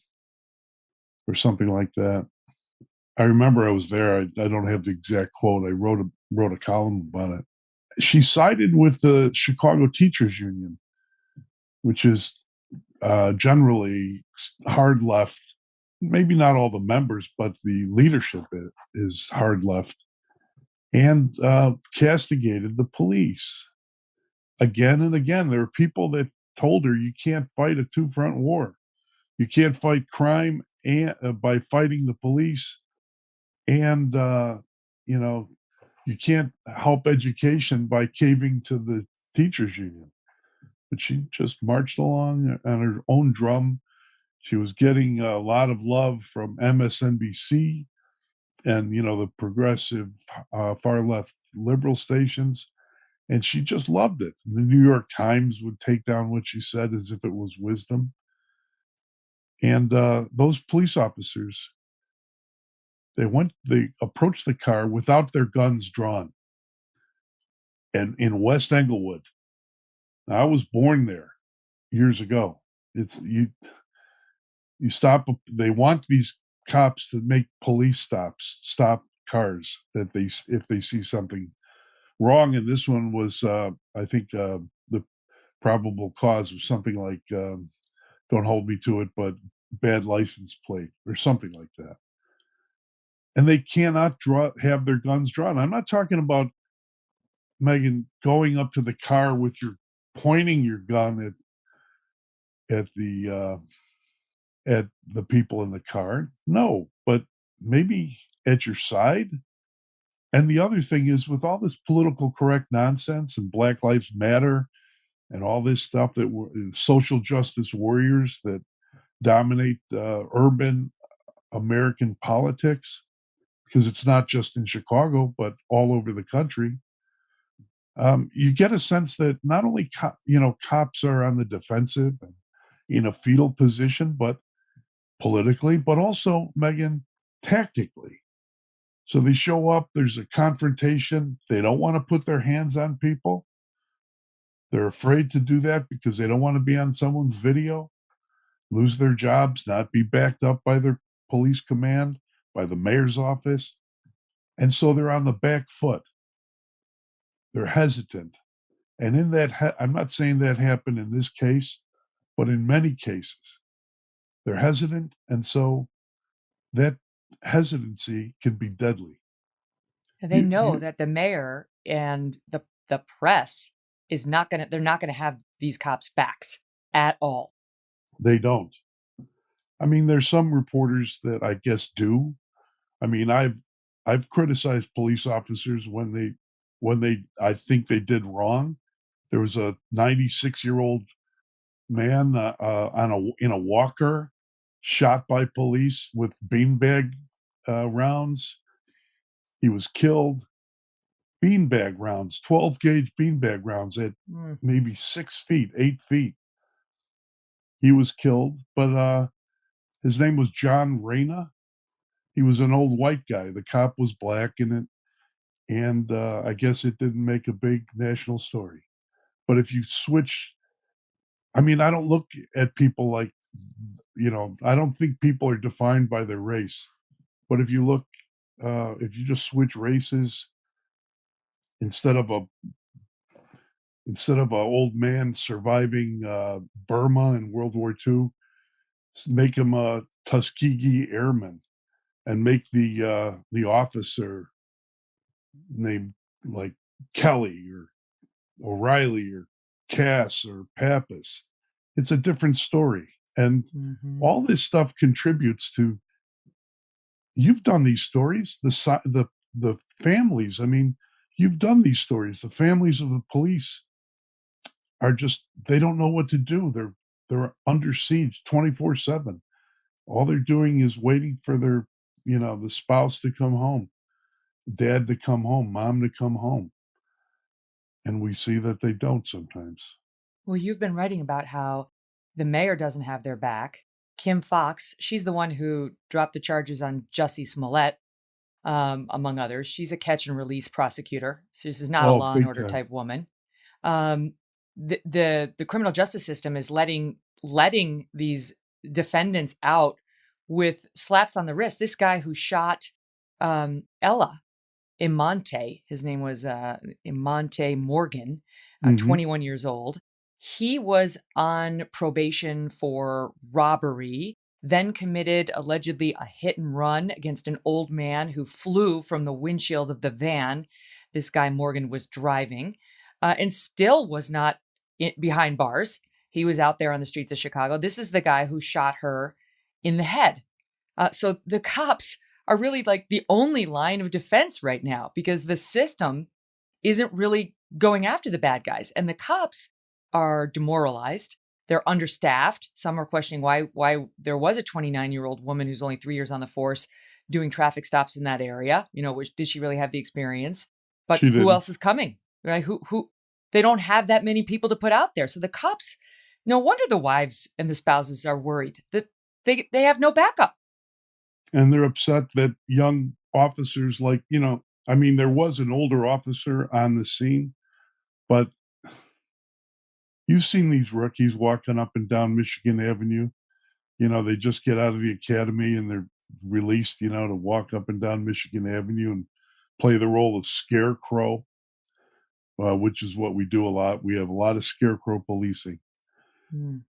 or something like that. I remember I was there. I don't have the exact quote. I wrote a column about it. She sided with the Chicago Teachers Union, which is generally hard left. Maybe not all the members, but the leadership is hard left, and castigated the police again and again. There are people that told her, you can't fight a two-front war. You can't fight crime by fighting the police, and you can't help education by caving to the teachers union. But she just marched along on her own drum. She was getting a lot of love from MSNBC and the progressive far left liberal stations, and she just loved it. The New York Times would take down what she said as if it was wisdom. And those police officers, they approached the car without their guns drawn, and in West Englewood. Now, I was born there years ago. It's you stop. They want these cops to make police stop cars if they see something wrong. And this one was, I think, the probable cause was something like, don't hold me to it, but bad license plate or something like that. And they cannot have their guns drawn. I'm not talking about, Megyn, going up to the car with pointing your gun at the people in the car. No, but maybe at your side. And the other thing is, with all this political correct nonsense and Black Lives Matter and all this stuff that social justice warriors that dominate urban American politics, because it's not just in Chicago, but all over the country. You get a sense that not only cops are on the defensive and in a fetal position, but politically, but also, Megyn, tactically. So they show up, there's a confrontation. They don't want to put their hands on people. They're afraid to do that because they don't want to be on someone's video, lose their jobs, not be backed up by their police command, by the mayor's office. And so they're on the back foot. They're hesitant. And in that, I'm not saying that happened in this case, but in many cases, they're hesitant. And so that hesitancy can be deadly. And they know that the mayor and the press is not going to, they're not going to have these cops' backs at all. They don't. I mean, there's some reporters that I guess do. I mean, I've criticized police officers when they I think they did wrong. There was a 96-year-old man in a walker shot by police with beanbag rounds. He was killed. Beanbag rounds, 12 gauge beanbag rounds at maybe 6 feet, 8 feet. He was killed, but his name was John Reyna. He was an old white guy. The cop was black in it, and I guess it didn't make a big national story. But if you switch, I mean, I don't look at people like, I don't think people are defined by their race. But if you look, if you just switch races, instead of a old man surviving Burma in World War II, make him a Tuskegee airman, and make the officer named like Kelly or O'Reilly or Kass or Pappas. It's a different story. And all this stuff contributes to, you've done these stories, the families. I mean, you've done these stories. The families of the police are just, they don't know what to do. They're under siege 24/7. All they're doing is waiting for their, the spouse to come home, dad to come home, mom to come home. And we see that they don't sometimes. Well, you've been writing about how the mayor doesn't have their back. Kim Foxx, she's the one who dropped the charges on Jussie Smollett, among others. She's a catch and release prosecutor. So this is not a law and Big order time. type woman. The criminal justice system is letting these defendants out with slaps on the wrist. This guy who shot Ella Imonte, his name was Imonte Morgan, 21 years old. He was on probation for robbery, then committed allegedly a hit and run against an old man who flew from the windshield of the van this guy Morgan was driving, and still was not behind bars. He was out there on the streets of Chicago. This is the guy who shot her in the head. So the cops are really like the only line of defense right now because the system isn't really going after the bad guys. And the cops are demoralized. They're understaffed. Some are questioning why there was a 29-year-old woman who's only 3 years on the force doing traffic stops in that area. Did she really have the experience? But who else is coming? Right? Who they don't have that many people to put out there. So the cops, no wonder the wives and the spouses are worried that they have no backup. And they're upset that young officers there was an older officer on the scene, but you've seen these rookies walking up and down Michigan Avenue. They just get out of the academy and they're released, to walk up and down Michigan Avenue and play the role of scarecrow, which is what we do a lot. We have a lot of scarecrow policing.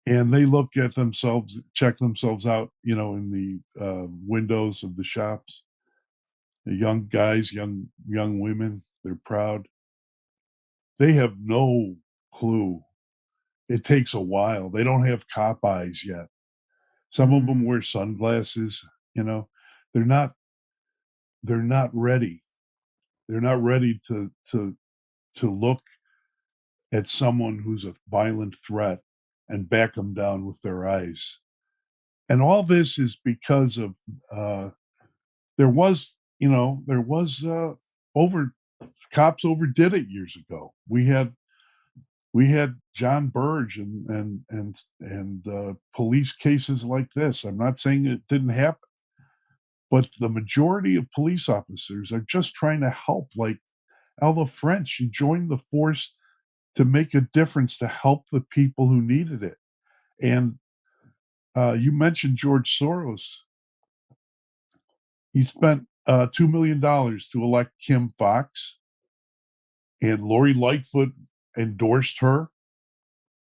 And they look at themselves, check themselves out, in the windows of the shops. The young guys, young women, they're proud. They have no clue. It takes a while. They don't have cop eyes yet. Some of them wear sunglasses. They're not ready. They're not ready to look at someone who's a violent threat and back them down with their eyes. And all this is because of cops overdid it years ago. We had John Burge and police cases like this. I'm not saying it didn't happen, but the majority of police officers are just trying to help. Like Ella French, she joined the force to make a difference, to help the people who needed it. And you mentioned George Soros. He spent $2 million to elect Kim Foxx, and Lori Lightfoot endorsed her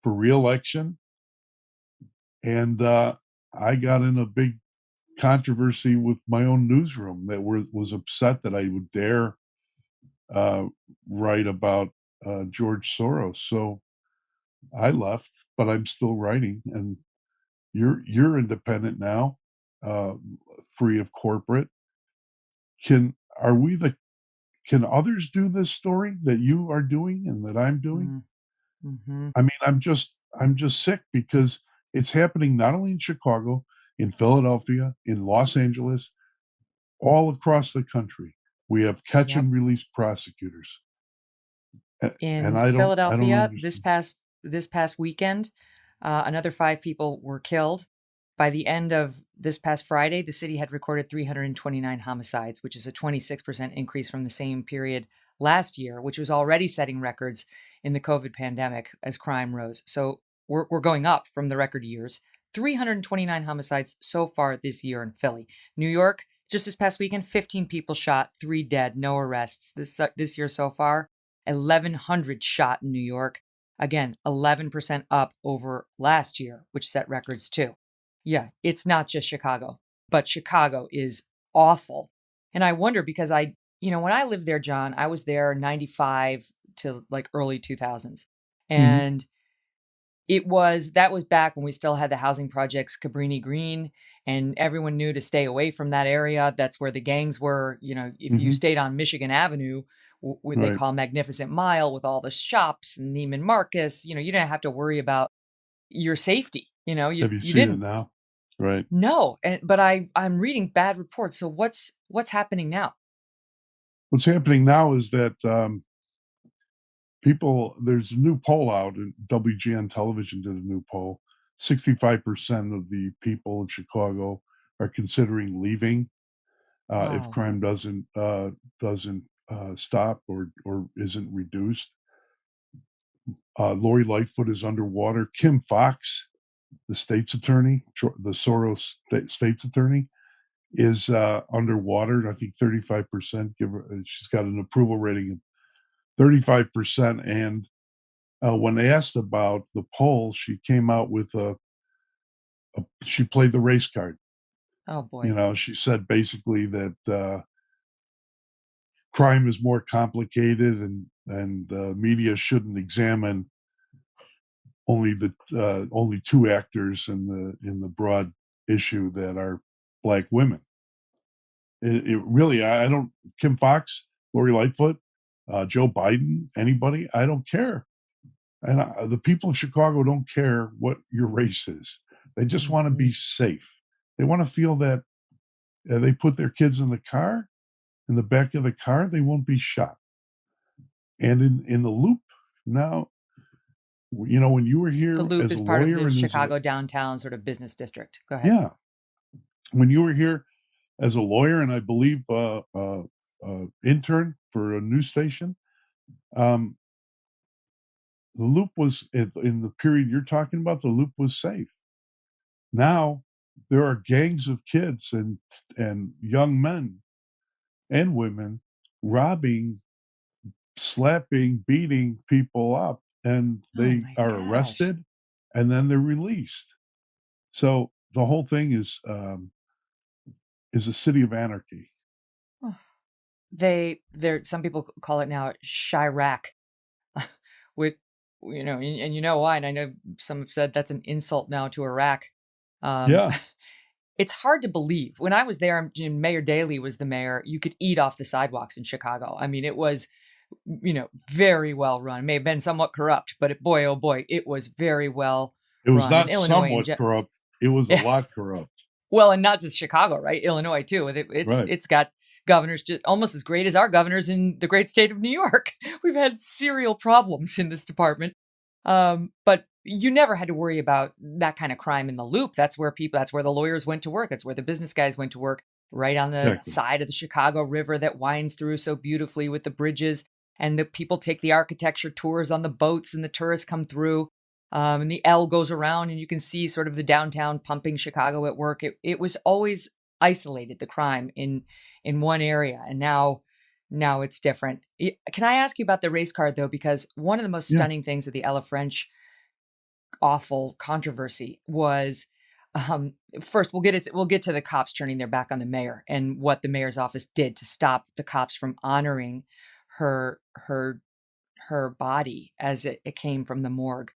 for re-election. And I got in a big controversy with my own newsroom that was upset that I would dare write about George Soros. So I left, but I'm still writing. And you're independent now, free of corporate. Can others do this story that you are doing and that I'm doing? I mean, I'm just sick because it's happening not only in Chicago, in Philadelphia, in Los Angeles, all across the country. We have catch and release prosecutors. In I don't Philadelphia, understand. this past weekend, another 5 people were killed. By the end of this past Friday, the city had recorded 329 homicides, which is a 26% increase from the same period last year, which was already setting records in the COVID pandemic as crime rose. So we're going up from the record years. 329 homicides so far this year in Philly. New York, just this past weekend, 15 people shot, 3 dead, no arrests. This year so far, 1,100 shot in New York. Again, 11% up over last year, which set records too. Yeah, it's not just Chicago, but Chicago is awful. And I wonder because I when I lived there, John, I was there 95 to like early 2000s. And that was back when we still had the housing projects, Cabrini Green, and everyone knew to stay away from that area. That's where the gangs were. If you stayed on Michigan Avenue, what they Right. call Magnificent Mile, with all the shops and Neiman Marcus, you didn't have to worry about your safety. You Have you seen didn't. it now? Right. No, but I'm reading bad reports. So what's happening now? What's happening now is that there's a new poll out, and WGN Television did a new poll. 65% of the people in Chicago are considering leaving if Wow. crime doesn't stop or isn't reduced. Lori Lightfoot is underwater. Kim Fox, the state's attorney, the Soros state's attorney, is underwater. I think 35%. She's got an approval rating of 35%. And when asked about the poll, she came out with she played the race card. Oh boy. She said basically that crime is more complicated, and media shouldn't examine only two actors in the broad issue that are Black women. It really, I don't. Kim Fox, Lori Lightfoot, Joe Biden, anybody, I don't care. And the people of Chicago don't care what your race is. They just want to be safe. They want to feel that they put their kids in the back of the car, they won't be shot. And in the Loop now, when you were here The Loop as is a part of lawyer the Chicago downtown sort of business district. Go ahead. Yeah, when you were here as a lawyer, and I believe intern for a news station, the Loop was in the period you're talking about. The Loop was safe. Now there are gangs of kids and young men and women robbing, slapping, beating people up, and they my are gosh. arrested, and then they're released. So the whole thing is a city of anarchy. Some people call it now Chirac, with and you know why, and I know some have said that's an insult now to Iraq. Yeah. It's hard to believe. When I was there, Mayor Daley was the mayor. You could eat off the sidewalks in Chicago. I mean, it was, very well run. It may have been somewhat corrupt, but boy, oh boy, it was very well It was run. not In Illinois, somewhat corrupt. It was a lot corrupt. Well, and not just Chicago, right? Illinois too. Right. It's got governors just almost as great as our governors in the great state of New York. We've had serial problems in this department. But you never had to worry about that kind of crime in the Loop. That's where the lawyers went to work. That's where the business guys went to work, right on the side of the Chicago River that winds through so beautifully with the bridges. And the people take the architecture tours on the boats, and the tourists come through. And the L goes around, and you can see sort of the downtown pumping Chicago at work. It was always isolated, the crime in one area. And now it's different. Can I ask you about the race card, though? Because one of the most stunning things of the Ella French awful controversy was, first we'll get to the cops turning their back on the mayor and what the mayor's office did to stop the cops from honoring her body as it came from the morgue.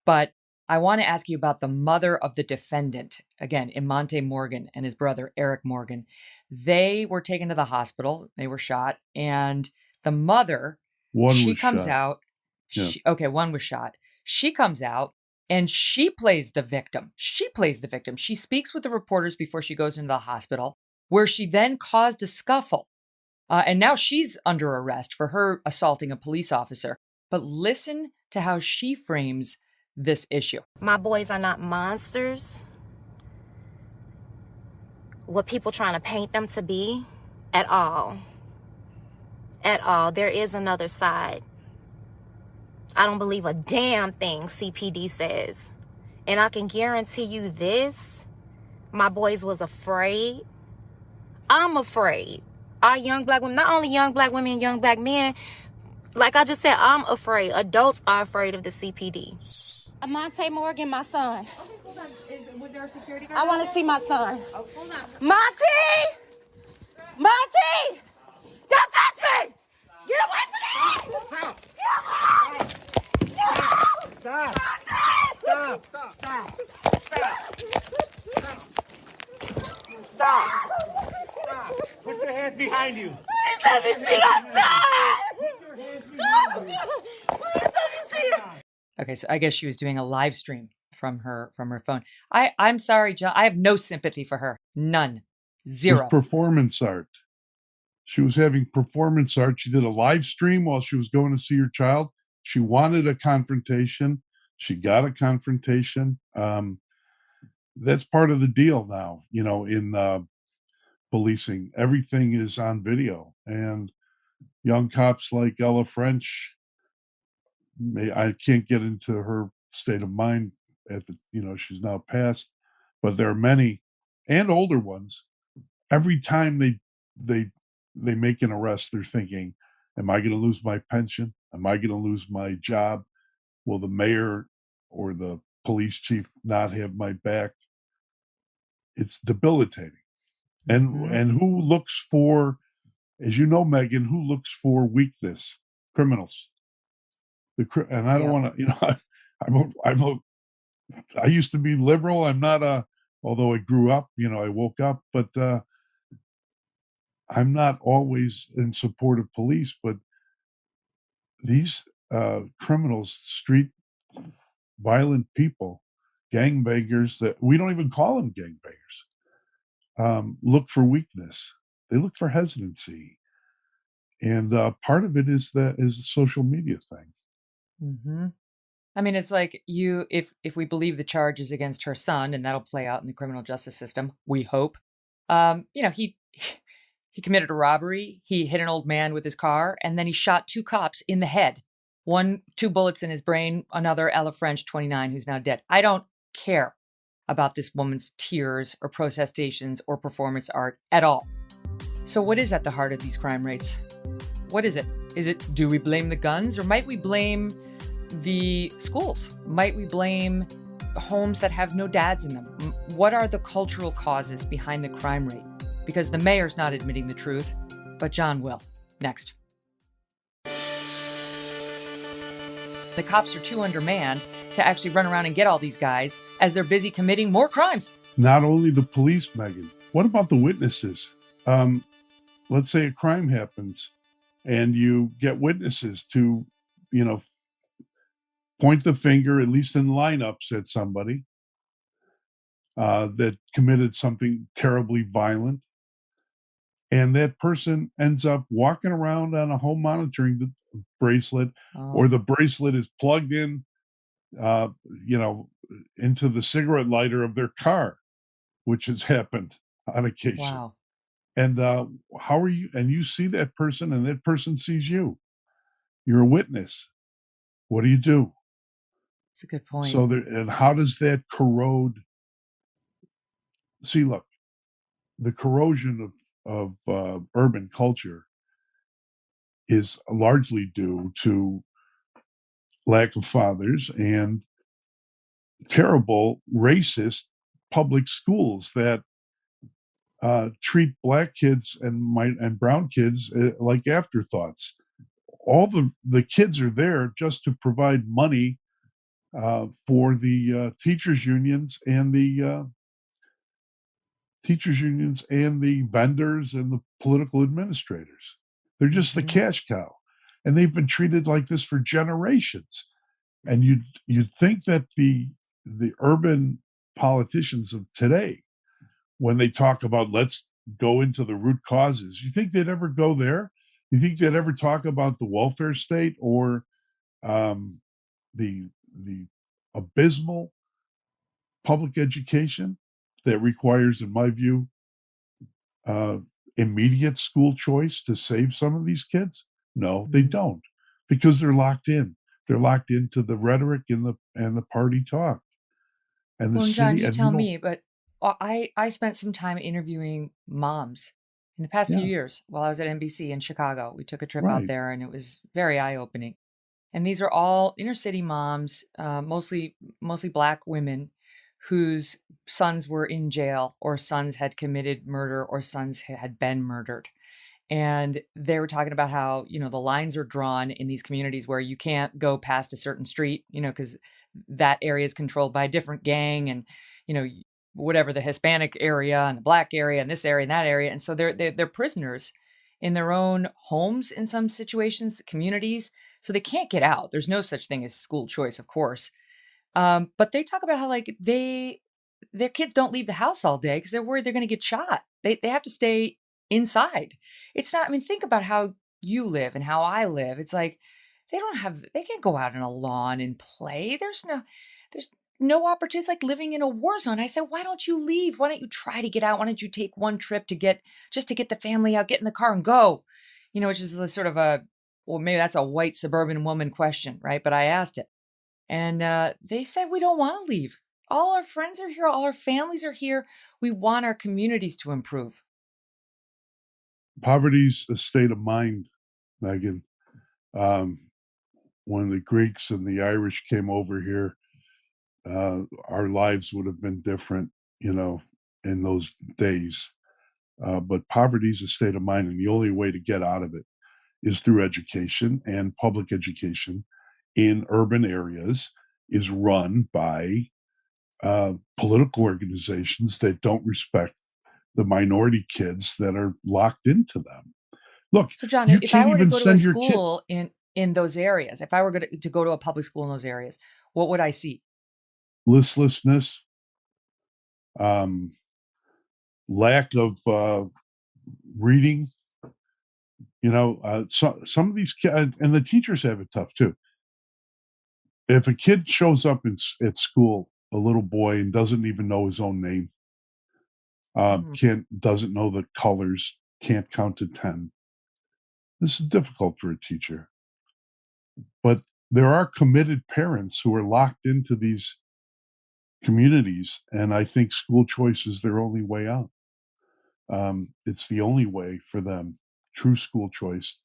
But I want to ask you about the mother of the defendant, again, Imante Morgan and his brother, Eric Morgan. They were taken to the hospital. They were shot. And the mother, one was shot. She comes out and she plays the victim. She speaks with the reporters before she goes into the hospital, where she then caused a scuffle. And now she's under arrest for her assaulting a police officer. But listen to how she frames this issue. My boys are not monsters, what people trying to paint them to be, at all. At all. There is another side. I don't believe a damn thing CPD says. And I can guarantee you this, my boys was afraid. I'm afraid. Our young black women, not only young black women and young black men, like I just said, I'm afraid. Adults are afraid of the CPD. Monte Morgan, my son. Okay, hold on. Was there a security guard? I want to see my son. Oh, hold on. Monte! Monte! Don't touch me! Get away from me! Stop! Get away! No! Stop! Stop! Stop! Stop! Stop! Stop! Put your hands behind you. Please let me see my son! Put your hands behind you. Please let me see him. Okay, so I guess she was doing a live stream from her phone. I'm sorry, John. I have no sympathy for her. None. It was Zero. performance art. She was having performance art. She did a live stream while she was going to see her child. She wanted a confrontation. She got a confrontation. That's part of the deal now, in policing. Everything is on video. And young cops like Ella French, I can't get into her state of mind she's now passed, but there are many and older ones. Every time they make an arrest, they're thinking, am I going to lose my pension? Am I going to lose my job? Will the mayor or the police chief not have my back? It's debilitating. And who looks for, as you know, Megyn, who looks for weakness? Criminals. And I don't want to, I used to be liberal. I'm not although I grew up, I woke up, but I'm not always in support of police, but these criminals, street violent people, gangbangers that we don't even call them gangbangers, look for weakness. They look for hesitancy. And part of it is the social media thing. Mm-hmm. I mean, it's like if we believe the charges against her son, and that'll play out in the criminal justice system, we hope. He committed a robbery. He hit an old man with his car, and then he shot 2 cops in the head. 2 bullets in his brain. Another, Ella French, 29, who's now dead. I don't care about this woman's tears or protestations or performance art at all. So what is at the heart of these crime rates? What is it? Do we blame the guns, or might we blame the schools? Might we blame homes that have no dads in them? What are the cultural causes behind the crime rate? Because the mayor's not admitting the truth, but John will. Next. The cops are too undermanned to actually run around and get all these guys as they're busy committing more crimes. Not only the police, Megyn. What about the witnesses? Let's say a crime happens and you get witnesses to, point the finger, at least in lineups, at somebody that committed something terribly violent. And that person ends up walking around on a home monitoring bracelet, or the bracelet is plugged in, into the cigarette lighter of their car, which has happened on occasion. Wow. And how are you? And you see that person, and that person sees you. You're a witness. What do you do? That's a good point. So, and how does that corrode? See, look, the corrosion of urban culture is largely due to lack of fathers and terrible racist public schools that treat Black kids and brown kids like afterthoughts. All the kids are there just to provide money for the teachers unions and the vendors and the political administrators. They're just the cash cow, and they've been treated like this for generations. And you'd think that the urban politicians of today, when they talk about let's go into the root causes, you think they'd ever go there? You think they'd ever talk about the welfare state or the abysmal public education that requires, in my view, immediate school choice to save some of these kids? No, they don't, because they're locked in. They're locked into the rhetoric and the party talk. And the Well, city. John, you and tell me, but I spent some time interviewing moms in the past few Yeah. years while I was at NBC in Chicago. We took a trip out Right. there, and it was very eye-opening. And these are all inner city moms, mostly Black women whose sons were in jail, or sons had committed murder, or sons had been murdered. And they were talking about how, the lines are drawn in these communities where you can't go past a certain street, because that area is controlled by a different gang and, whatever the Hispanic area and the black area and this area and that area. And so they're prisoners in their own homes in some situations, communities. So they can't get out. There's no such thing as school choice, of course. But they talk about how like their kids don't leave the house all day because they're worried they're going to get shot. They have to stay inside. It's not. I mean, think about how you live and how I live. It's like they can't go out on a lawn and play. There's no opportunity. It's like living in a war zone. I said, why don't you leave? Why don't you try to get out? Why don't you take one trip to get the family out, get in the car and go? Which is a sort of well, maybe that's a white suburban woman question, right? But I asked it. And they said, we don't want to leave. All our friends are here. All our families are here. We want our communities to improve. Poverty's a state of mind, Megyn. When the Greeks and the Irish came over here, our lives would have been different, in those days. But poverty's a state of mind, and the only way to get out of it is through education, and public education in urban areas is run by political organizations that don't respect the minority kids that are locked into them. Look, so John, you if can't I were to even go to a send your kid. school in those areas, if I were to go to a public school in those areas, what would I see? Listlessness, lack of reading. Some of these kids, and the teachers have it tough too. If a kid shows up at school, a little boy, and doesn't even know his own name, doesn't know the colors, can't count to 10. This is difficult for a teacher. But there are committed parents who are locked into these communities, and I think school choice is their only way out. It's the only way for them, true school choice,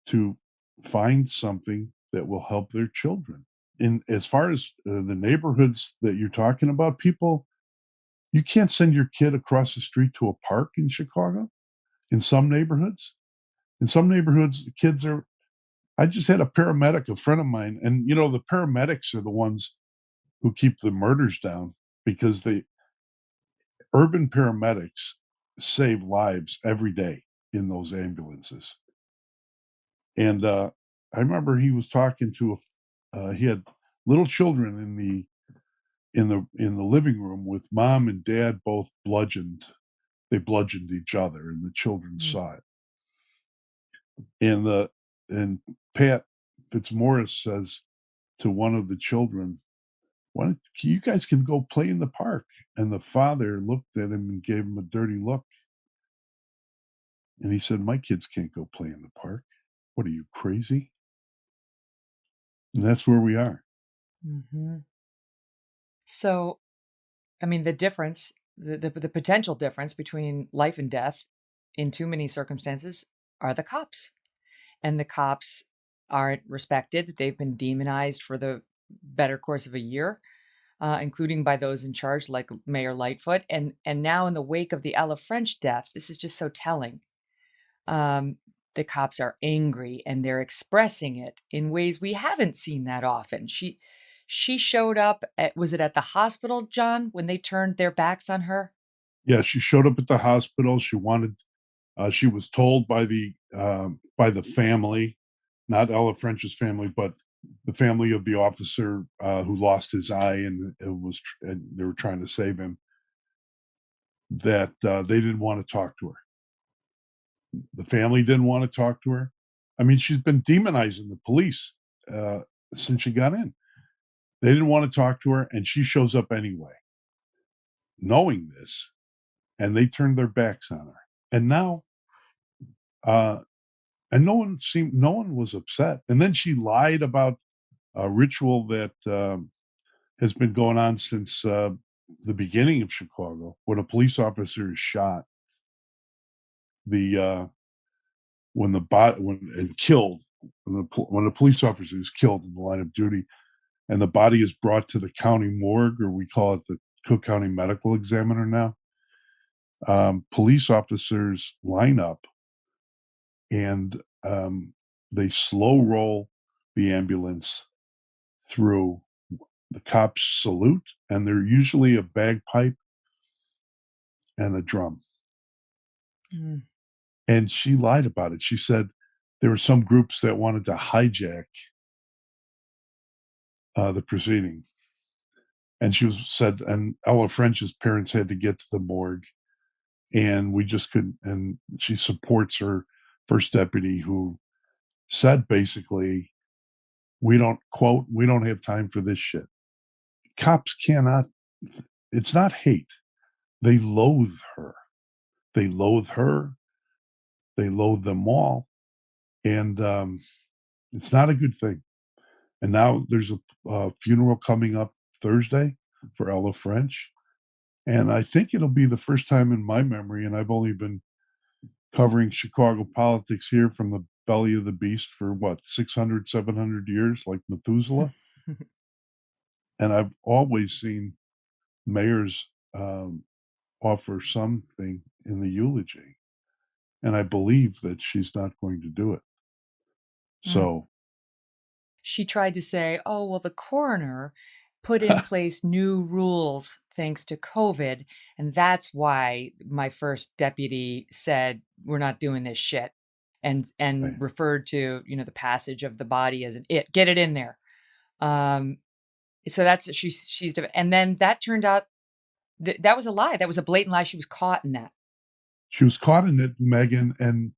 to find something that will help their children. In as far as the neighborhoods that you're talking about, you can't send your kid across the street to a park in Chicago. In some neighborhoods, kids are. I just had a paramedic, a friend of mine, and the paramedics are the ones who keep the murders down, because urban paramedics save lives every day in those ambulances. And I remember he was talking to he had little children in the living room with mom and dad both bludgeoned. They bludgeoned each other, and the children saw it. And Pat Fitzmaurice says to one of the children, "Why don't you guys can go play in the park?" And the father looked at him and gave him a dirty look. And he said, "My kids can't go play in the park. What are you, crazy?" And that's where we are. Mm-hmm. So, I mean, the difference, the potential difference between life and death in too many circumstances are the cops. And the cops aren't respected. They've been demonized for the better course of a year, including by those in charge, like Mayor Lightfoot. And now in the wake of the Ella French death, this is just so telling. The cops are angry, and they're expressing it in ways we haven't seen that often. She showed up was it at the hospital, John, when they turned their backs on her? Yeah, she showed up at the hospital. She was told by the family, not Ella French's family, but the family of the officer who lost his eye, and they were trying to save him, that they didn't want to talk to her. The family didn't want to talk to her. I mean, she's been demonizing the police since she got in. They didn't want to talk to her, and she shows up anyway, knowing this, and they turned their backs on her. And now, and no one was upset. And then she lied about a ritual that has been going on since the beginning of Chicago, when a police officer is shot. When a police officer is killed in the line of duty, and the body is brought to the county morgue, or we call it the Cook County Medical Examiner now, police officers line up and they slow roll the ambulance through. The cops salute, and they're usually a bagpipe and a drum. Mm. And she lied about it. She said there were some groups that wanted to hijack the proceeding. And she said, and Ella French's parents had to get to the morgue, and we just couldn't. And she supports her first deputy, who said basically, we don't have time for this shit. Cops cannot, it's not hate. They loathe her. They loathe her. They loathe them all. And it's not a good thing. And now there's a funeral coming up Thursday for Ella French. And I think it'll be the first time in my memory, and I've only been covering Chicago politics here from the belly of the beast for 600, 700 years, like Methuselah. And I've always seen mayors offer something in the eulogy. And I believe that she's not going to do it. So she tried to say, oh, well, the coroner put in place new rules thanks to COVID. And that's why my first deputy said, we're not doing this shit. And Right. referred to, the passage of the body as get it in there. So that's, she's, and then that turned out that was a lie. That was a blatant lie. She was caught in that. She was caught in it, Megyn. And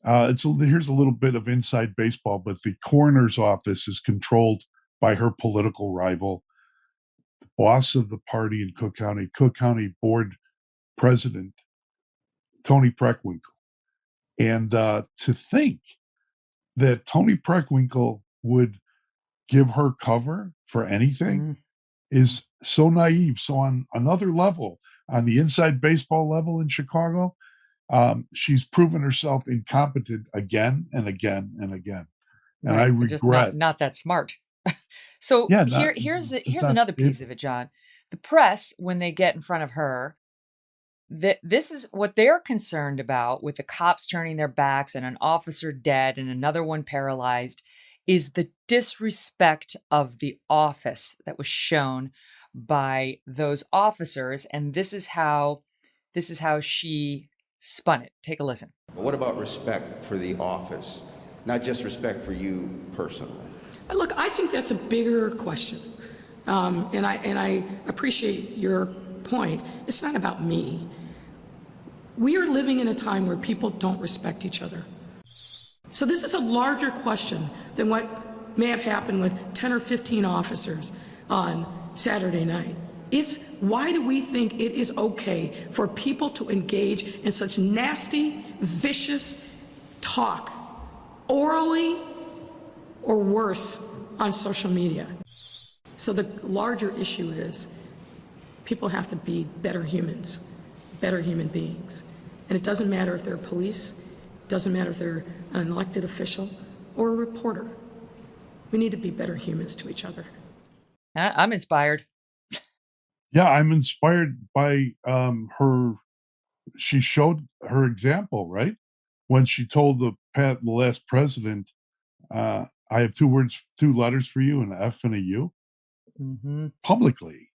here's a little bit of inside baseball, but the coroner's office is controlled by her political rival, the boss of the party in Cook County board president, Tony Preckwinkle. And to think that Tony Preckwinkle would give her cover for anything is so naive. So on another level, on the inside baseball level in Chicago, she's proven herself incompetent again and again and again. And right. I regret just not that smart. So here's another piece of it, John. The press, when they get in front of her, this is what they're concerned about, with the cops turning their backs and an officer dead and another one paralyzed, is the disrespect of the office that was shown by those officers. And this is how she spun it. Take a listen. But what about respect for the office? Not just respect for you personally. Look, I think that's a bigger question. And I appreciate your point. It's not about me. We are living in a time where people don't respect each other. So this is a larger question than what may have happened with 10 or 15 officers on Saturday night. It's why do we think it is okay for people to engage in such nasty, vicious talk, orally or worse, on social media? So the larger issue is people have to be better humans, better human beings. And it doesn't matter if they're police, it doesn't matter if they're an elected official or a reporter. We need to be better humans to each other. I'm inspired. Yeah, I'm inspired by her. She showed her example, right? When she told the last president, I have two letters for you, an F and a U, publicly.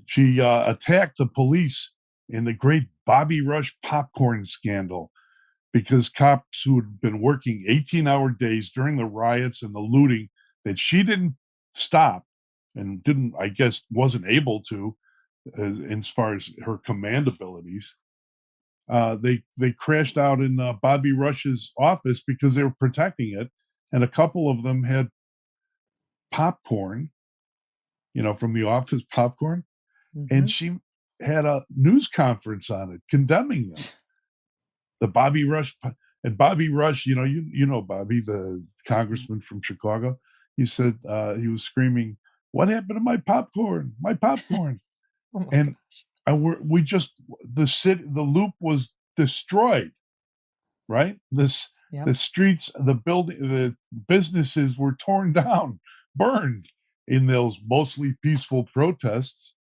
She attacked the police in the great Bobby Rush popcorn scandal, because cops who had been working 18-hour days during the riots and the looting that she didn't stop and wasn't able to, as far as her command abilities, they crashed out in Bobby Rush's office because they were protecting it, and a couple of them had popcorn, from the office popcorn, and she had a news conference on it condemning them. The Bobby Rush, you know Bobby, the congressman from Chicago. He said he was screaming, "What happened to my popcorn? My popcorn!" Oh my and gosh. the loop was destroyed, right? The streets, the building, the businesses were torn down, burned in those mostly peaceful protests,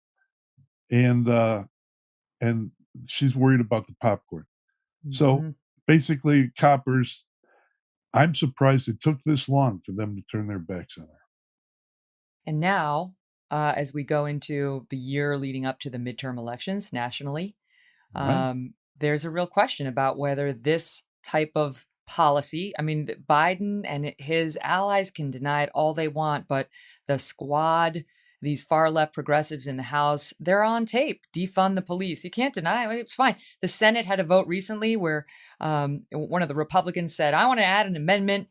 and she's worried about the popcorn. So basically, coppers, I'm surprised it took this long for them to turn their backs on her. And now, as we go into the year leading up to the midterm elections nationally, Right? there's a real question about whether this type of policy, I mean, Biden and his allies can deny it all they want, but the squad, these far left progressives in the House, they're on tape. Defund the police. You can't deny it. It's fine. The Senate had a vote recently where one of the Republicans said, I want to add an amendment,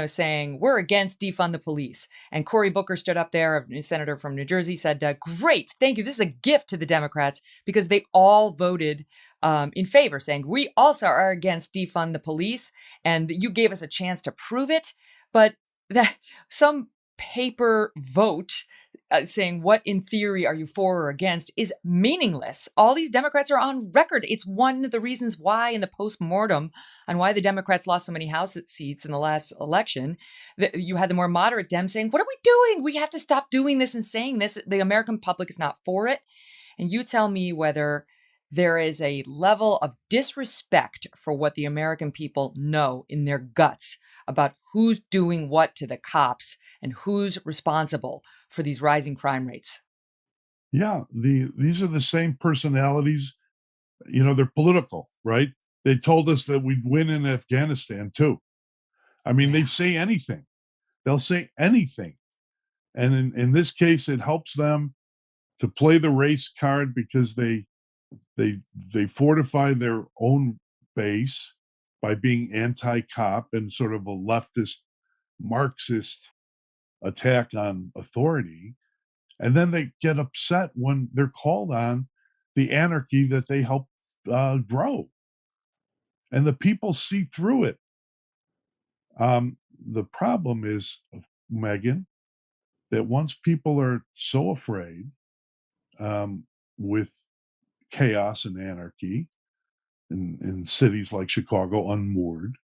saying we're against defund the police. And Cory Booker stood up there, a senator from New Jersey, said, great, thank you. This is a gift to the Democrats because they all voted in favor, saying we also are against defund the police, and you gave us a chance to prove it. But some paper vote saying what in theory are you for or against is meaningless. All these Democrats are on record. It's one of the reasons why in the postmortem on why the Democrats lost so many House seats in the last election, you had the more moderate Dems saying, what are we doing? We have to stop doing this and saying this. The American public is not for it. And you tell me whether there is a level of disrespect for what the American people know in their guts about who's doing what to the cops and who's responsible for these rising crime rates. Yeah, these are the same personalities. They're political, right? They told us that we'd win in Afghanistan too. I mean, they say anything. They'll say anything. And in this case, it helps them to play the race card because they fortify their own base by being anti-cop and sort of a leftist Marxist attack on authority. And then they get upset when they're called on the anarchy that they helped grow. And the people see through it. The problem is, Megyn, that once people are so afraid with chaos and anarchy in cities like Chicago, unmoored,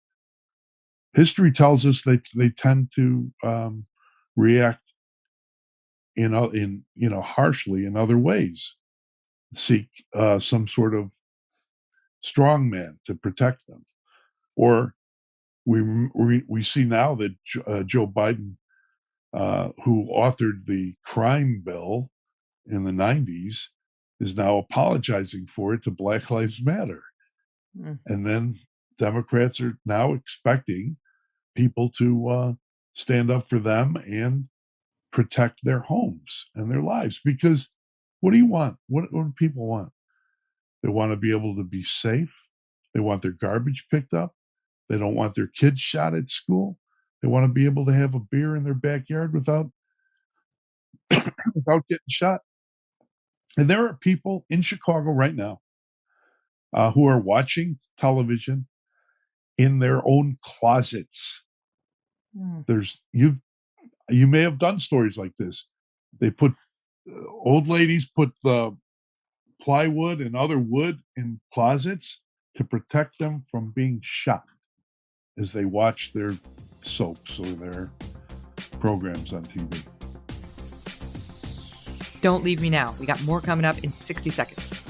history tells us that they tend to react harshly in other ways, seek some sort of strong man to protect them. Or we see now that Joe Biden, who authored the crime bill in the 90s, is now apologizing for it to Black Lives Matter. And then Democrats are now expecting people to stand up for them and protect their homes and their lives. Because what do you want? What do people want? They want to be able to be safe. They want their garbage picked up. They don't want their kids shot at school. They want to be able to have a beer in their backyard without getting shot. And there are people in Chicago right now who are watching television in their own closets. You may have done stories like this. They put old ladies put the plywood and other wood in closets to protect them from being shot as they watch their soaps or their programs on TV. Don't leave me now. We got more coming up in 60 seconds.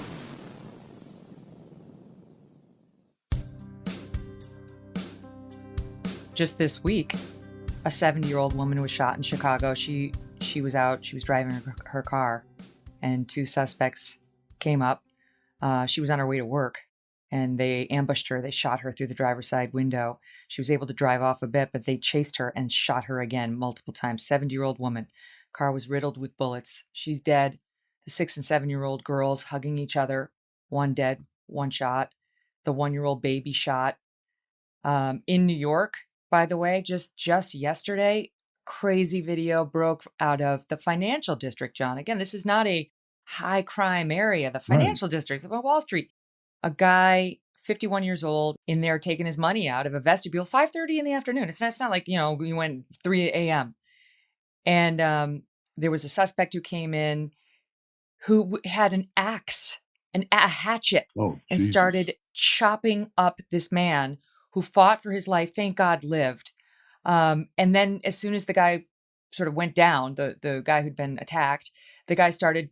Just this week, a 70-year-old woman was shot in Chicago. She was out. She was driving her car, and two suspects came up. She was on her way to work, and they ambushed her. They shot her through the driver's side window. She was able to drive off a bit, but they chased her and shot her again multiple times. 70-year-old woman. Car was riddled with bullets. She's dead. The 6 and 7-year-old girls hugging each other. One dead, one shot. The 1-year-old baby shot. In New York, by the way, just yesterday, crazy video broke out of the financial district, John. Again, this is not a high crime area. The financial districts of Wall Street. A guy, 51 years old, in there taking his money out of a vestibule, 5:30 in the afternoon. It's not like, we went 3 a.m. And there was a suspect who came in who had an axe, a hatchet, and started chopping up this man who fought for his life, thank God lived. And then as soon as the guy sort of went down, the guy who'd been attacked, the guy started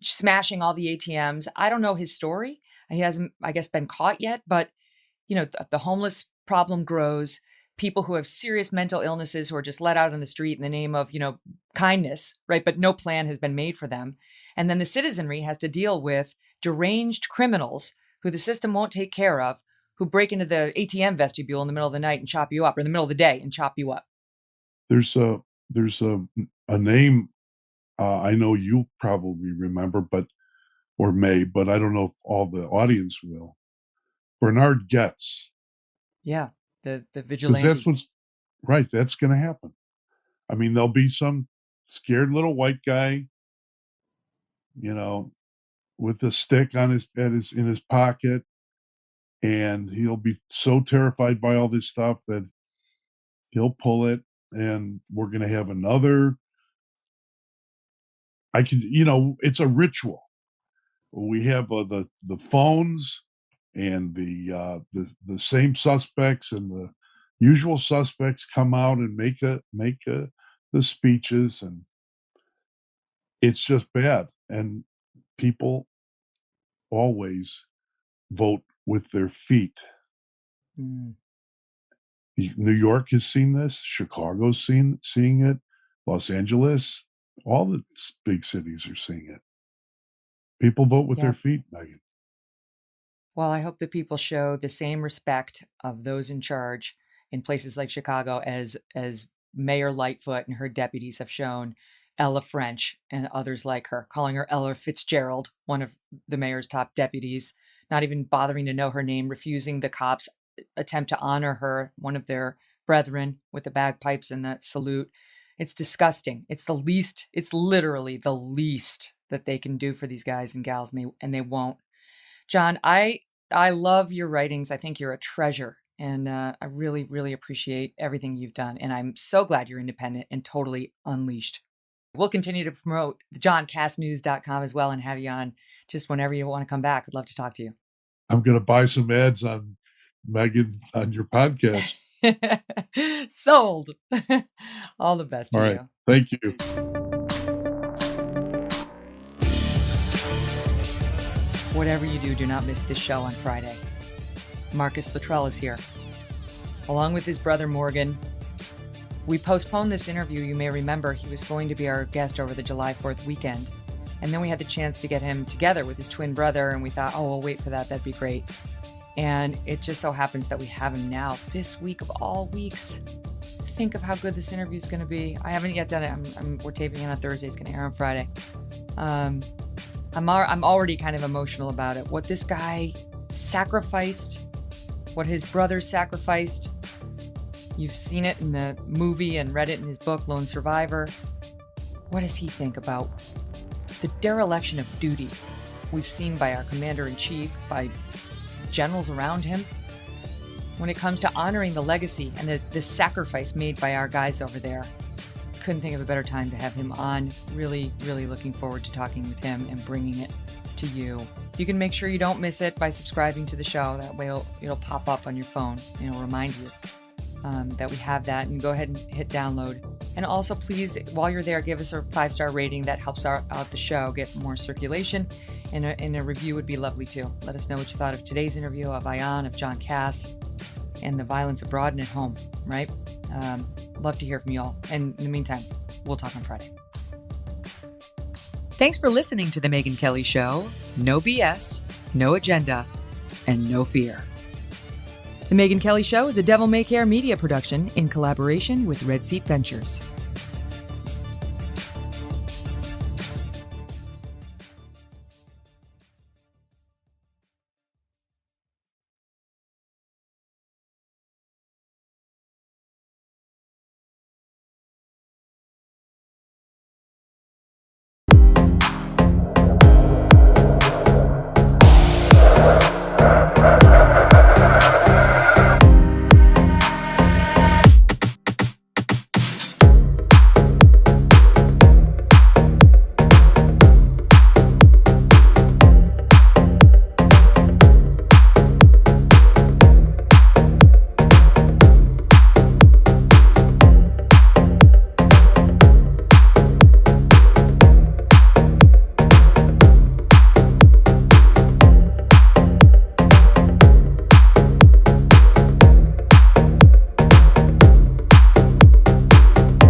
smashing all the ATMs. I don't know his story. He hasn't, I guess, been caught yet. But, the homeless problem grows. people who have serious mental illnesses who are just let out on the street in the name of, kindness, right? But no plan has been made for them. And then the citizenry has to deal with deranged criminals who the system won't take care of, who break into the ATM vestibule in the middle of the night and chop you up, or in the middle of the day and chop you up. There's a name I know you probably remember, but I don't know if all the audience will. Bernard Getz. Yeah, the Because vigilante. that's going to happen. I mean, there'll be some scared little white guy, with a stick in his pocket, and he'll be so terrified by all this stuff that he'll pull it, and we're going to have another. It's a ritual. We have the phones and the same suspects and the usual suspects come out and make the speeches, and it's just bad. And people always vote with their feet. Mm. New York has seen this. Chicago's seeing it. Los Angeles, all the big cities are seeing it. People vote with their feet, Megyn. Well, I hope that people show the same respect of those in charge in places like Chicago as Mayor Lightfoot and her deputies have shown Ella French and others like her, calling her Ella Fitzgerald, one of the mayor's top deputies, not even bothering to know her name, refusing the cops' attempt to honor her, one of their brethren, with the bagpipes and the salute. It's disgusting. It's literally the least that they can do for these guys and gals, and they won't. John, I love your writings. I think you're a treasure, and I really, really appreciate everything you've done. And I'm so glad you're independent and totally unleashed. We'll continue to promote johnkassnews.com as well and have you on just whenever you want to come back. I'd love to talk to you. I'm going to buy some ads on Megyn on your podcast. Sold. All the best to you. Thank you. Whatever you do not miss this show on Friday. Marcus Luttrell is here, along with his brother Morgan. We postponed this interview. You may remember he was going to be our guest over the July 4th weekend. And then we had the chance to get him together with his twin brother, and we thought, we'll wait for that. That'd be great. And it just so happens that we have him now, this week of all weeks. Think of how good this interview is going to be. I haven't yet done it. We're taping it on Thursday. It's going to air on Friday. I'm already kind of emotional about it. What this guy sacrificed, what his brother sacrificed. You've seen it in the movie and read it in his book, Lone Survivor. What does he think about the dereliction of duty we've seen by our commander-in-chief, by generals around him, when it comes to honoring the legacy and the sacrifice made by our guys over there? Couldn't think of a better time to have him on. Really, really looking forward to talking with him and bringing it to you. You can make sure you don't miss it by subscribing to the show. That way it'll pop up on your phone and it'll remind you that we have that, and go ahead and hit download. And also, please, while you're there, give us a 5-star rating. That helps out the show get more circulation, and a review would be lovely too. Let us know what you thought of today's interview of Ayaan, of John Kass, and the violence abroad and at home, right? Love to hear from you all. And in the meantime, we'll talk on Friday. Thanks for listening to The Megyn Kelly Show. No BS, no agenda, and no fear. The Megyn Kelly Show is a Devil May Care media production in collaboration with Red Seat Ventures.